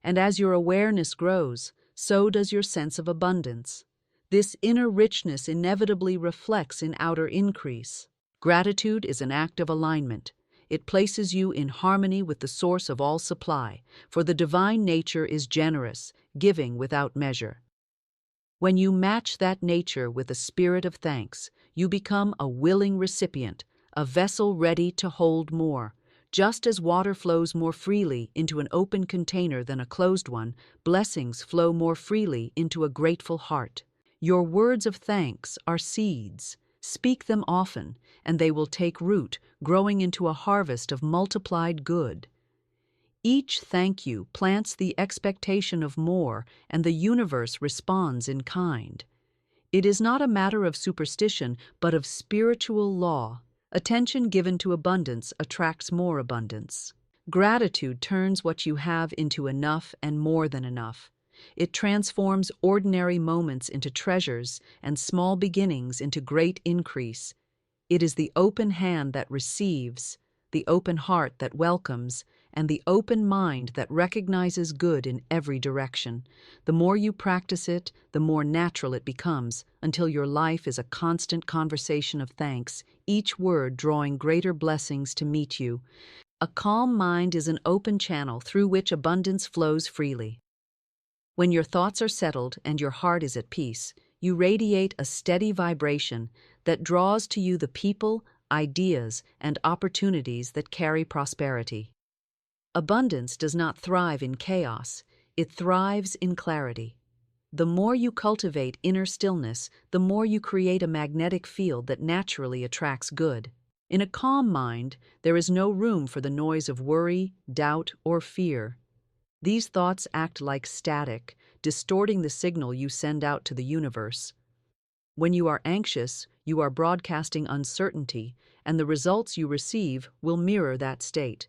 Speaker 1: And as your awareness grows, so does your sense of abundance. This inner richness inevitably reflects in outer increase. Gratitude is an act of alignment. It places you in harmony with the source of all supply, for the divine nature is generous, giving without measure. When you match that nature with a spirit of thanks, you become a willing recipient, a vessel ready to hold more. Just as water flows more freely into an open container than a closed one, blessings flow more freely into a grateful heart. Your words of thanks are seeds. Speak them often, and they will take root, growing into a harvest of multiplied good. Each thank you plants the expectation of more, and the universe responds in kind. It is not a matter of superstition, but of spiritual law. Attention given to abundance attracts more abundance. Gratitude turns what you have into enough and more than enough. It transforms ordinary moments into treasures and small beginnings into great increase. It is the open hand that receives, the open heart that welcomes, and the open mind that recognizes good in every direction. The more you practice it, the more natural it becomes, until your life is a constant conversation of thanks, each word drawing greater blessings to meet you. A calm mind is an open channel through which abundance flows freely. When your thoughts are settled and your heart is at peace, you radiate a steady vibration that draws to you the people, ideas, and opportunities that carry prosperity. Abundance does not thrive in chaos, it thrives in clarity. The more you cultivate inner stillness, the more you create a magnetic field that naturally attracts good. In a calm mind, there is no room for the noise of worry, doubt, or fear. These thoughts act like static, distorting the signal you send out to the universe. When you are anxious, you are broadcasting uncertainty, and the results you receive will mirror that state.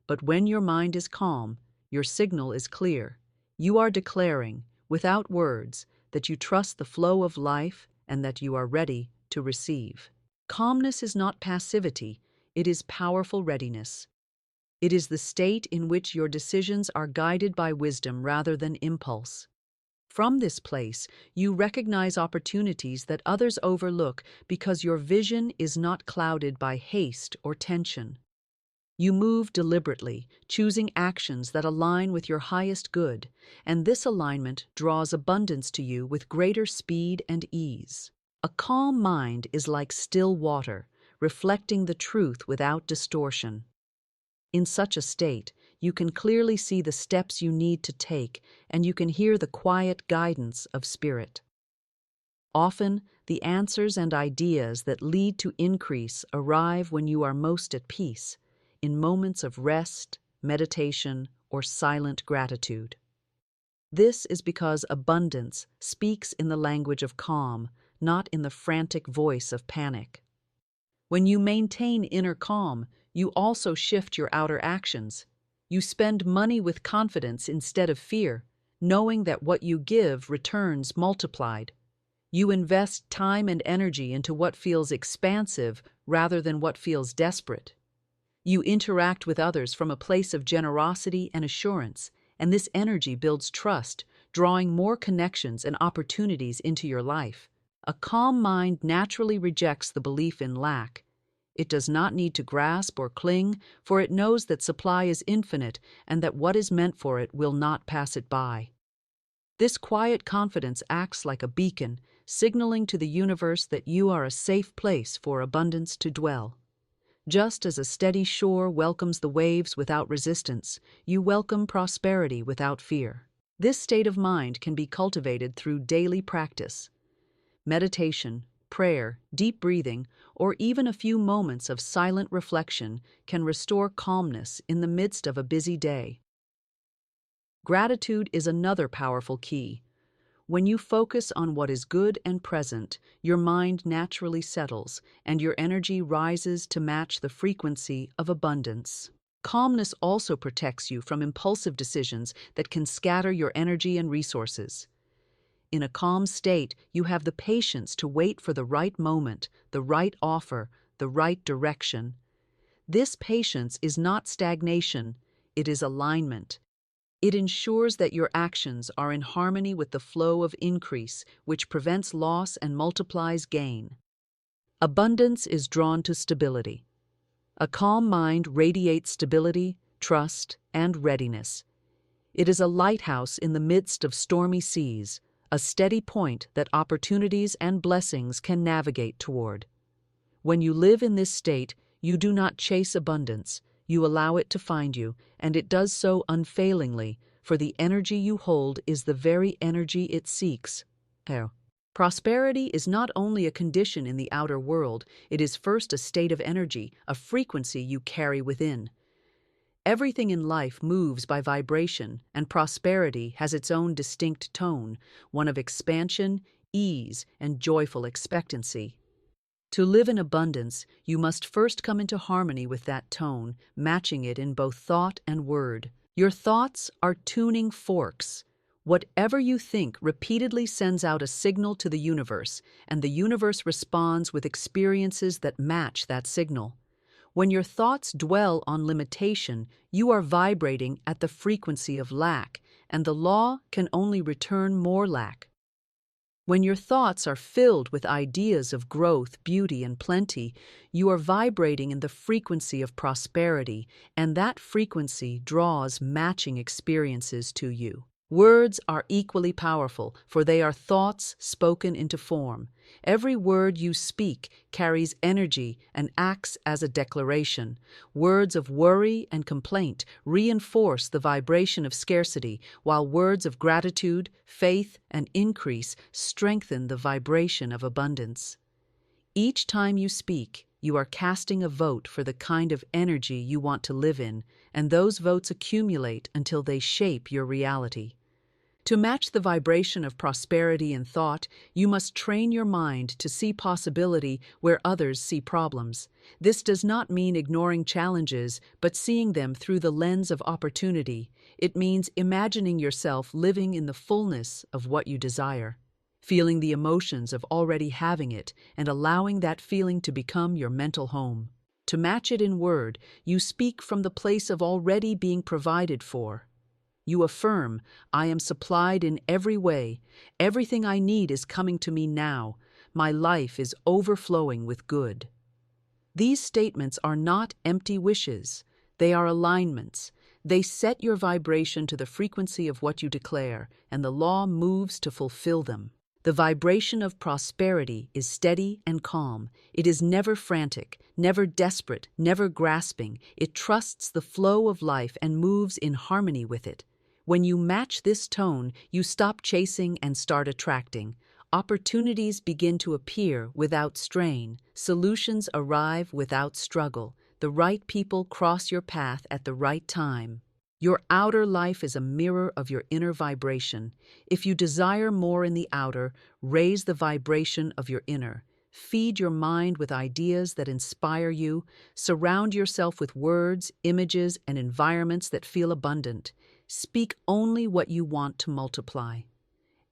Speaker 1: But when your mind is calm, your signal is clear. You are declaring, without words, that you trust the flow of life and that you are ready to receive. Calmness is not passivity, it is powerful readiness. It is the state in which your decisions are guided by wisdom rather than impulse. From this place, you recognize opportunities that others overlook because your vision is not clouded by haste or tension. You move deliberately, choosing actions that align with your highest good, and this alignment draws abundance to you with greater speed and ease. A calm mind is like still water, reflecting the truth without distortion. In such a state, you can clearly see the steps you need to take, and you can hear the quiet guidance of spirit. Often, the answers and ideas that lead to increase arrive when you are most at peace, in moments of rest, meditation, or silent gratitude. This is because abundance speaks in the language of calm, not in the frantic voice of panic. When you maintain inner calm, you also shift your outer actions. You spend money with confidence instead of fear, knowing that what you give returns multiplied. You invest time and energy into what feels expansive rather than what feels desperate. You interact with others from a place of generosity and assurance, and this energy builds trust, drawing more connections and opportunities into your life. A calm mind naturally rejects the belief in lack. It does not need to grasp or cling, for it knows that supply is infinite and that what is meant for it will not pass it by. This quiet confidence acts like a beacon, signaling to the universe that you are a safe place for abundance to dwell. Just as a steady shore welcomes the waves without resistance, you welcome prosperity without fear. This state of mind can be cultivated through daily practice. Meditation, prayer, deep breathing, or even a few moments of silent reflection can restore calmness in the midst of a busy day. Gratitude is another powerful key. When you focus on what is good and present, your mind naturally settles, and your energy rises to match the frequency of abundance. Calmness also protects you from impulsive decisions that can scatter your energy and resources. In a calm state, you have the patience to wait for the right moment, the right offer, the right direction. This patience is not stagnation, it is alignment. It ensures that your actions are in harmony with the flow of increase, which prevents loss and multiplies gain. Abundance is drawn to stability. A calm mind radiates stability, trust, and readiness. It is a lighthouse in the midst of stormy seas, a steady point that opportunities and blessings can navigate toward. When you live in this state, you do not chase abundance. You allow it to find you, and it does so unfailingly, for the energy you hold is the very energy it seeks. Prosperity is not only a condition in the outer world, it is first a state of energy, a frequency you carry within. Everything in life moves by vibration, and prosperity has its own distinct tone, one of expansion, ease, and joyful expectancy. To live in abundance, you must first come into harmony with that tone, matching it in both thought and word. Your thoughts are tuning forks. Whatever you think repeatedly sends out a signal to the universe, and the universe responds with experiences that match that signal. When your thoughts dwell on limitation, you are vibrating at the frequency of lack, and the law can only return more lack. When your thoughts are filled with ideas of growth, beauty, and plenty, you are vibrating in the frequency of prosperity, and that frequency draws matching experiences to you. Words are equally powerful, for they are thoughts spoken into form. Every word you speak carries energy and acts as a declaration. Words of worry and complaint reinforce the vibration of scarcity, while words of gratitude, faith, and increase strengthen the vibration of abundance. Each time you speak, you are casting a vote for the kind of energy you want to live in, and those votes accumulate until they shape your reality. To match the vibration of prosperity in thought, you must train your mind to see possibility where others see problems. This does not mean ignoring challenges, but seeing them through the lens of opportunity. It means imagining yourself living in the fullness of what you desire, feeling the emotions of already having it, and allowing that feeling to become your mental home. To match it in word, you speak from the place of already being provided for. You affirm, I am supplied in every way. Everything I need is coming to me now. My life is overflowing with good. These statements are not empty wishes. They are alignments. They set your vibration to the frequency of what you declare, and the law moves to fulfill them. The vibration of prosperity is steady and calm. It is never frantic, never desperate, never grasping. It trusts the flow of life and moves in harmony with it. When you match this tone, you stop chasing and start attracting. Opportunities begin to appear without strain. Solutions arrive without struggle. The right people cross your path at the right time. Your outer life is a mirror of your inner vibration. If you desire more in the outer, raise the vibration of your inner. Feed your mind with ideas that inspire you. Surround yourself with words, images, and environments that feel abundant. Speak only what you want to multiply.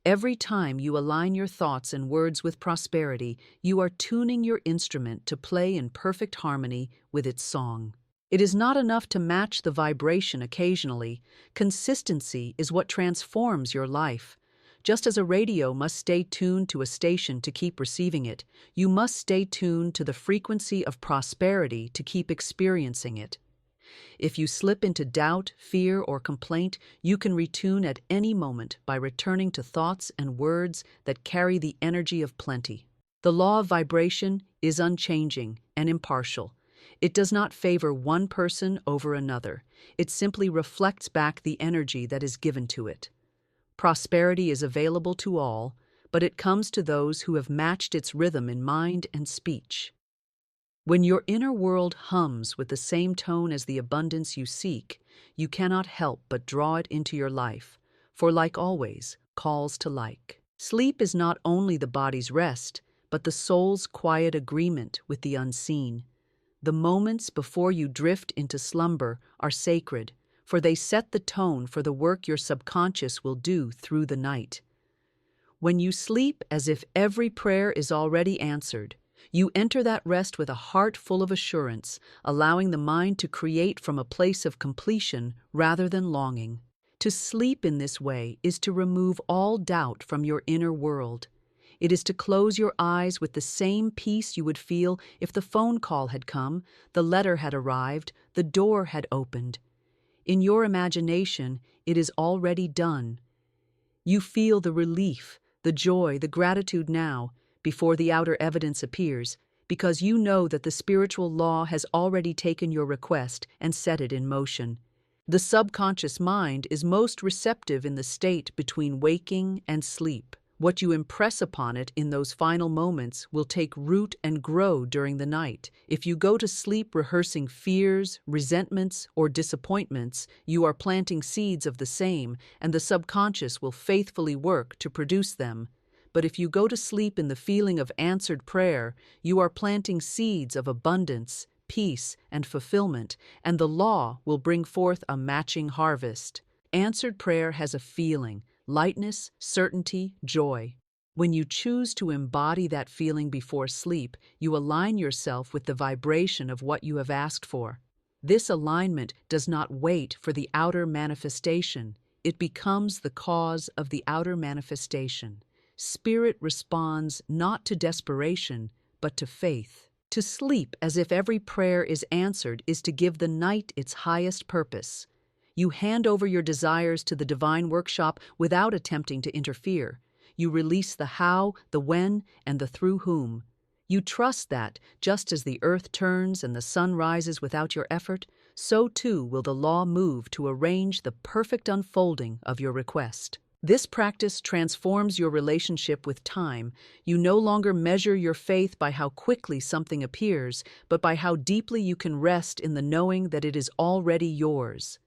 Speaker 1: Every time you align your thoughts and words with prosperity, you are tuning your instrument to play in perfect harmony with its song. It is not enough to match the vibration occasionally. Consistency is what transforms your life. Just as a radio must stay tuned to a station to keep receiving it, you must stay tuned to the frequency of prosperity to keep experiencing it. If you slip into doubt, fear, or complaint, you can retune at any moment by returning to thoughts and words that carry the energy of plenty. The law of vibration is unchanging and impartial. It does not favor one person over another. It simply reflects back the energy that is given to it. Prosperity is available to all, but it comes to those who have matched its rhythm in mind and speech. When your inner world hums with the same tone as the abundance you seek, you cannot help but draw it into your life, for like always, calls to like. Sleep is not only the body's rest, but the soul's quiet agreement with the unseen. The moments before you drift into slumber are sacred, for they set the tone for the work your subconscious will do through the night. When you sleep as if every prayer is already answered, you enter that rest with a heart full of assurance, allowing the mind to create from a place of completion rather than longing. To sleep in this way is to remove all doubt from your inner world. It is to close your eyes with the same peace you would feel if the phone call had come, the letter had arrived, the door had opened. In your imagination, it is already done. You feel the relief, the joy, the gratitude now, before the outer evidence appears, because you know that the spiritual law has already taken your request and set it in motion. The subconscious mind is most receptive in the state between waking and sleep. What you impress upon it in those final moments will take root and grow during the night. If you go to sleep rehearsing fears, resentments, or disappointments, you are planting seeds of the same, and the subconscious will faithfully work to produce them. But if you go to sleep in the feeling of answered prayer, you are planting seeds of abundance, peace, and fulfillment, and the law will bring forth a matching harvest. Answered prayer has a feeling, lightness, certainty, joy. When you choose to embody that feeling before sleep, you align yourself with the vibration of what you have asked for. This alignment does not wait for the outer manifestation. It becomes the cause of the outer manifestation. Spirit responds not to desperation, but to faith. To sleep as if every prayer is answered is to give the night its highest purpose. You hand over your desires to the divine workshop without attempting to interfere. You release the how, the when, and the through whom. You trust that, just as the earth turns and the sun rises without your effort, so too will the law move to arrange the perfect unfolding of your request. This practice transforms your relationship with time. You no longer measure your faith by how quickly something appears, but by how deeply you can rest in the knowing that it is already yours.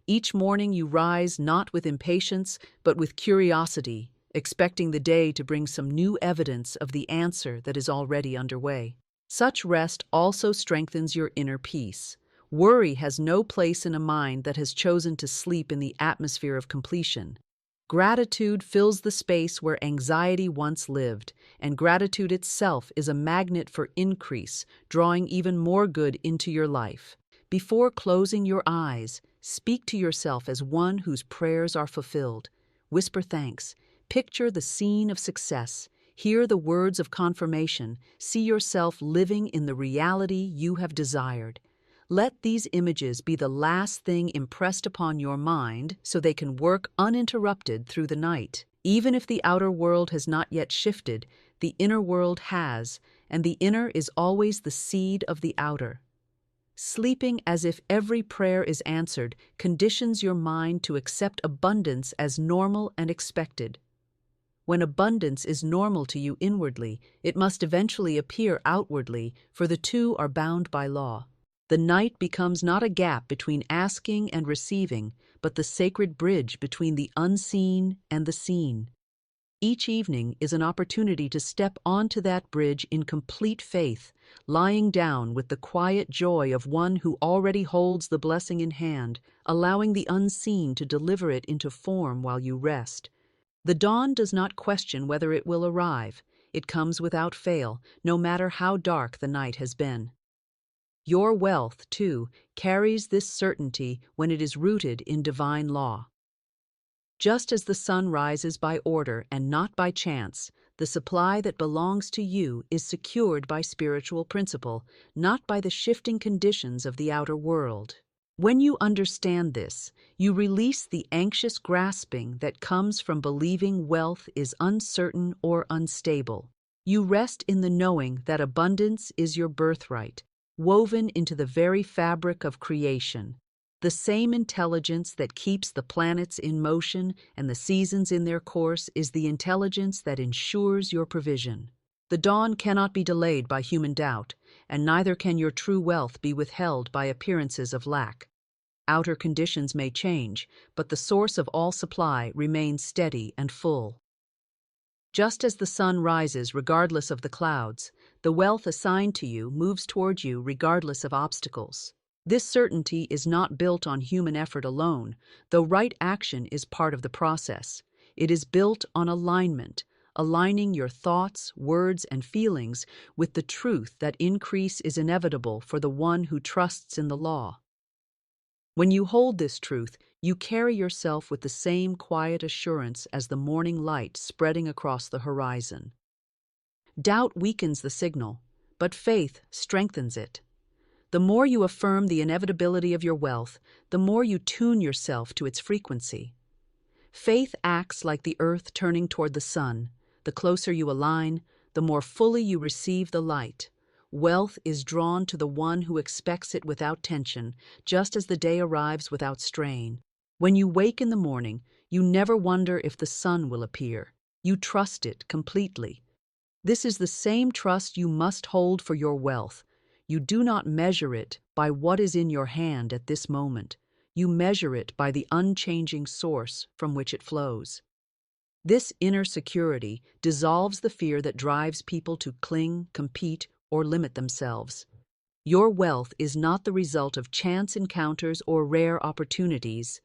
Speaker 1: Each morning you rise not with impatience, but with curiosity, expecting the day to bring some new evidence of the answer that is already underway. Such rest also strengthens your inner peace. Worry has no place in a mind that has chosen to sleep in the atmosphere of completion. Gratitude fills the space where anxiety once lived, and gratitude itself is a magnet for increase, drawing even more good into your life. Before closing your eyes, speak to yourself as one whose prayers are fulfilled. Whisper thanks. Picture the scene of success. Hear the words of confirmation. See yourself living in the reality you have desired. Let these images be the last thing impressed upon your mind so they can work uninterrupted through the night. Even if the outer world has not yet shifted, the inner world has, and the inner is always the seed of the outer. Sleeping as if every prayer is answered conditions your mind to accept abundance as normal and expected. When abundance is normal to you inwardly, it must eventually appear outwardly, for the two are bound by law. The night becomes not a gap between asking and receiving, but the sacred bridge between the unseen and the seen. Each evening is an opportunity to step onto that bridge in complete faith, lying down with the quiet joy of one who already holds the blessing in hand, allowing the unseen to deliver it into form while you rest. The dawn does not question whether it will arrive. It comes without fail, no matter how dark the night has been. Your wealth, too, carries this certainty when it is rooted in divine law. Just as the sun rises by order and not by chance, the supply that belongs to you is secured by spiritual principle, not by the shifting conditions of the outer world. When you understand this, you release the anxious grasping that comes from believing wealth is uncertain or unstable. You rest in the knowing that abundance is your birthright, woven into the very fabric of creation. The same intelligence that keeps the planets in motion and the seasons in their course is the intelligence that ensures your provision. The dawn cannot be delayed by human doubt, and neither can your true wealth be withheld by appearances of lack. Outer conditions may change, but the source of all supply remains steady and full. Just as the sun rises regardless of the clouds, the wealth assigned to you moves toward you regardless of obstacles. This certainty is not built on human effort alone, though right action is part of the process. It is built on alignment, aligning your thoughts, words, and feelings with the truth that increase is inevitable for the one who trusts in the law. When you hold this truth, you carry yourself with the same quiet assurance as the morning light spreading across the horizon. Doubt weakens the signal, but faith strengthens it. The more you affirm the inevitability of your wealth, the more you tune yourself to its frequency. Faith acts like the earth turning toward the sun. The closer you align, the more fully you receive the light. Wealth is drawn to the one who expects it without tension, just as the day arrives without strain. When you wake in the morning, you never wonder if the sun will appear. You trust it completely. This is the same trust you must hold for your wealth. You do not measure it by what is in your hand at this moment. You measure it by the unchanging source from which it flows. This inner security dissolves the fear that drives people to cling, compete, or limit themselves. Your wealth is not the result of chance encounters or rare opportunities.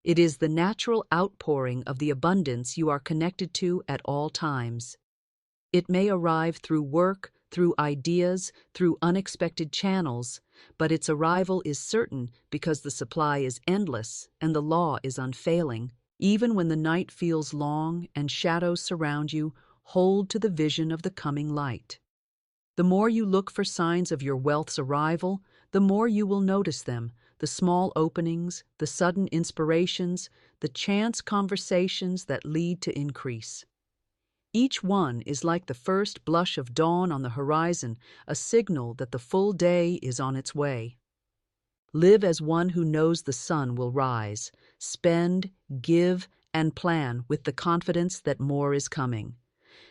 Speaker 1: It is the natural outpouring of the abundance you are connected to at all times. It may arrive through work, through ideas, through unexpected channels, but its arrival is certain because the supply is endless and the law is unfailing. Even when the night feels long and shadows surround you, hold to the vision of the coming light. The more you look for signs of your wealth's arrival, the more you will notice them, the small openings, the sudden inspirations, the chance conversations that lead to increase. Each one is like the first blush of dawn on the horizon, a signal that the full day is on its way. Live as one who knows the sun will rise. Spend, give, and plan with the confidence that more is coming.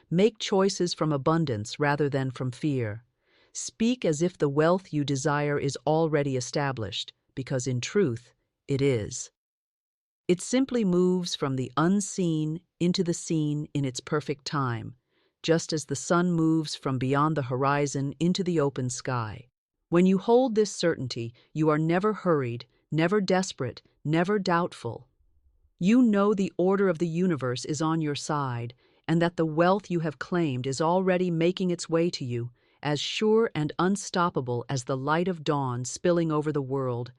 Speaker 1: Make choices from abundance rather than from fear. Speak as if the wealth you desire is already established, because in truth, it is. It simply moves from the unseen into the seen in its perfect time, just as the sun moves from beyond the horizon into the open sky. When you hold this certainty, you are never hurried, never desperate, never doubtful. You know the order of the universe is on your side, and that the wealth you have claimed is already making its way to you, as sure and unstoppable as the light of dawn spilling over the world.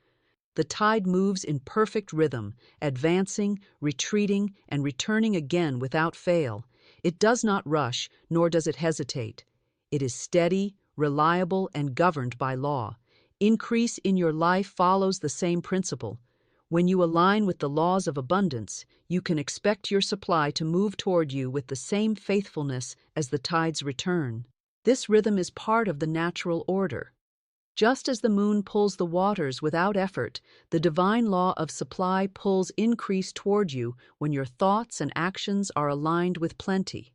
Speaker 1: The tide moves in perfect rhythm, advancing, retreating, and returning again without fail. It does not rush, nor does it hesitate. It is steady, reliable, and governed by law. Increase in your life follows the same principle. When you align with the laws of abundance, you can expect your supply to move toward you with the same faithfulness as the tide's return. This rhythm is part of the natural order. Just as the moon pulls the waters without effort, the divine law of supply pulls increase toward you when your thoughts and actions are aligned with plenty.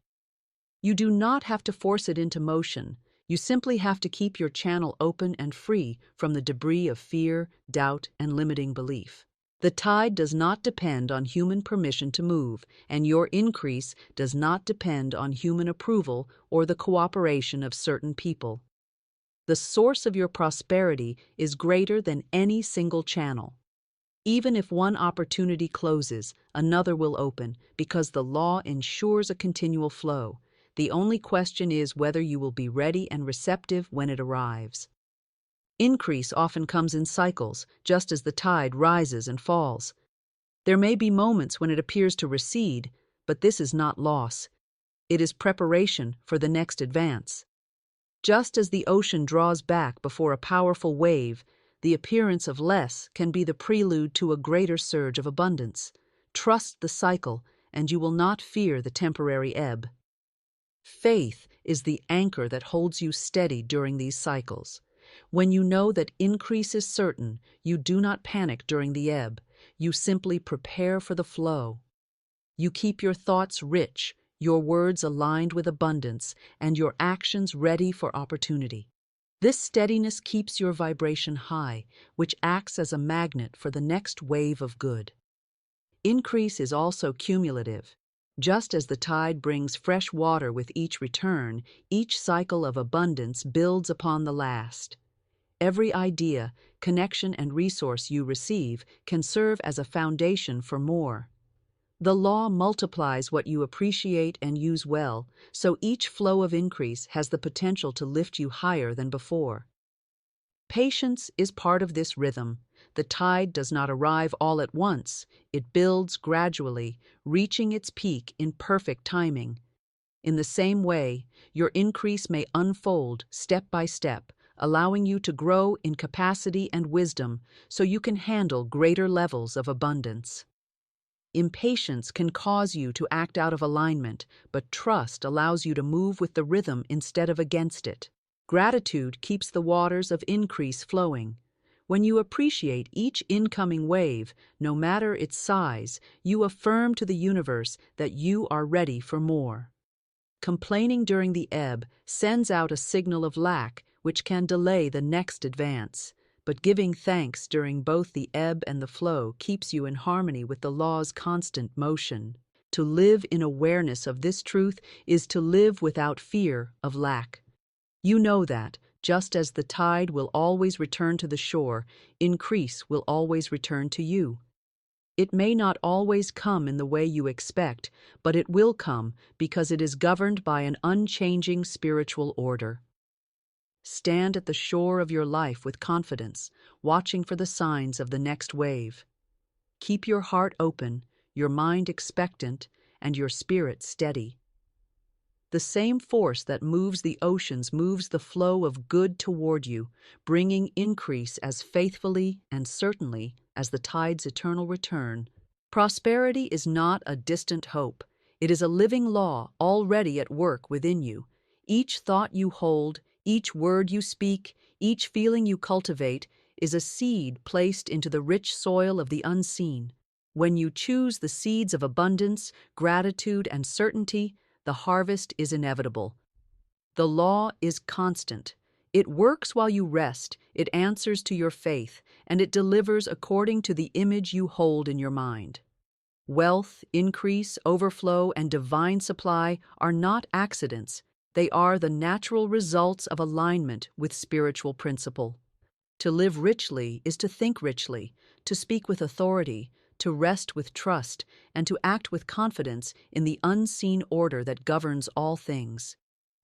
Speaker 1: You do not have to force it into motion. You simply have to keep your channel open and free from the debris of fear, doubt, and limiting belief. The tide does not depend on human permission to move, and your increase does not depend on human approval or the cooperation of certain people. The source of your prosperity is greater than any single channel. Even if one opportunity closes, another will open, because the law ensures a continual flow. The only question is whether you will be ready and receptive when it arrives. Increase often comes in cycles, just as the tide rises and falls. There may be moments when it appears to recede, but this is not loss. It is preparation for the next advance. Just as the ocean draws back before a powerful wave, the appearance of less can be the prelude to a greater surge of abundance. Trust the cycle, and you will not fear the temporary ebb. Faith is the anchor that holds you steady during these cycles. When you know that increase is certain, you do not panic during the ebb. You simply prepare for the flow. You keep your thoughts rich, your words aligned with abundance, and your actions ready for opportunity. This steadiness keeps your vibration high, which acts as a magnet for the next wave of good. Increase is also cumulative. Just as the tide brings fresh water with each return, each cycle of abundance builds upon the last. Every idea, connection, and resource you receive can serve as a foundation for more. The law multiplies what you appreciate and use well, so each flow of increase has the potential to lift you higher than before. Patience is part of this rhythm. The tide does not arrive all at once. It builds gradually, reaching its peak in perfect timing. In the same way, your increase may unfold step by step, allowing you to grow in capacity and wisdom so you can handle greater levels of abundance. Impatience can cause you to act out of alignment, but trust allows you to move with the rhythm instead of against it. Gratitude keeps the waters of increase flowing. When you appreciate each incoming wave, no matter its size, you affirm to the universe that you are ready for more. Complaining during the ebb sends out a signal of lack, which can delay the next advance. But giving thanks during both the ebb and the flow keeps you in harmony with the law's constant motion. To live in awareness of this truth is to live without fear of lack. You know that, just as the tide will always return to the shore, increase will always return to you. It may not always come in the way you expect, but it will come because it is governed by an unchanging spiritual order. Stand at the shore of your life with confidence, watching for the signs of the next wave. Keep your heart open, your mind expectant, and your spirit steady. The same force that moves the oceans moves the flow of good toward you, bringing increase as faithfully and certainly as the tide's eternal return. Prosperity is not a distant hope. It is a living law already at work within you. Each thought you hold, each word you speak, each feeling you cultivate is a seed placed into the rich soil of the unseen. When you choose the seeds of abundance, gratitude, and certainty, the harvest is inevitable. The law is constant. It works while you rest, it answers to your faith, and it delivers according to the image you hold in your mind. Wealth, increase, overflow, and divine supply are not accidents. They are the natural results of alignment with spiritual principle. To live richly is to think richly, to speak with authority, to rest with trust, and to act with confidence in the unseen order that governs all things.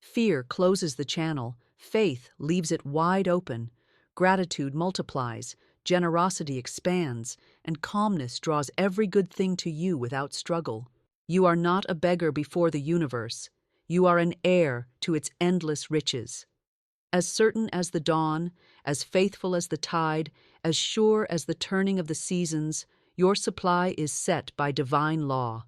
Speaker 1: Fear closes the channel, faith leaves it wide open, gratitude multiplies, generosity expands, and calmness draws every good thing to you without struggle. You are not a beggar before the universe. You are an heir to its endless riches. As certain as the dawn, as faithful as the tide, as sure as the turning of the seasons, your supply is set by divine law.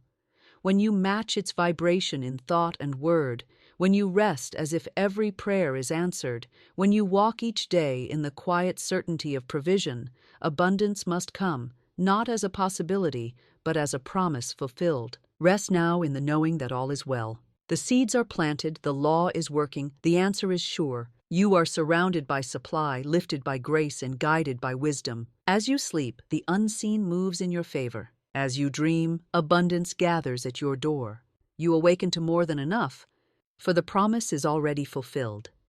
Speaker 1: When you match its vibration in thought and word, when you rest as if every prayer is answered, when you walk each day in the quiet certainty of provision, abundance must come, not as a possibility, but as a promise fulfilled. Rest now in the knowing that all is well. The seeds are planted, the law is working, the answer is sure. You are surrounded by supply, lifted by grace, and guided by wisdom. As you sleep, the unseen moves in your favor. As you dream, abundance gathers at your door. You awaken to more than enough, for the promise is already fulfilled.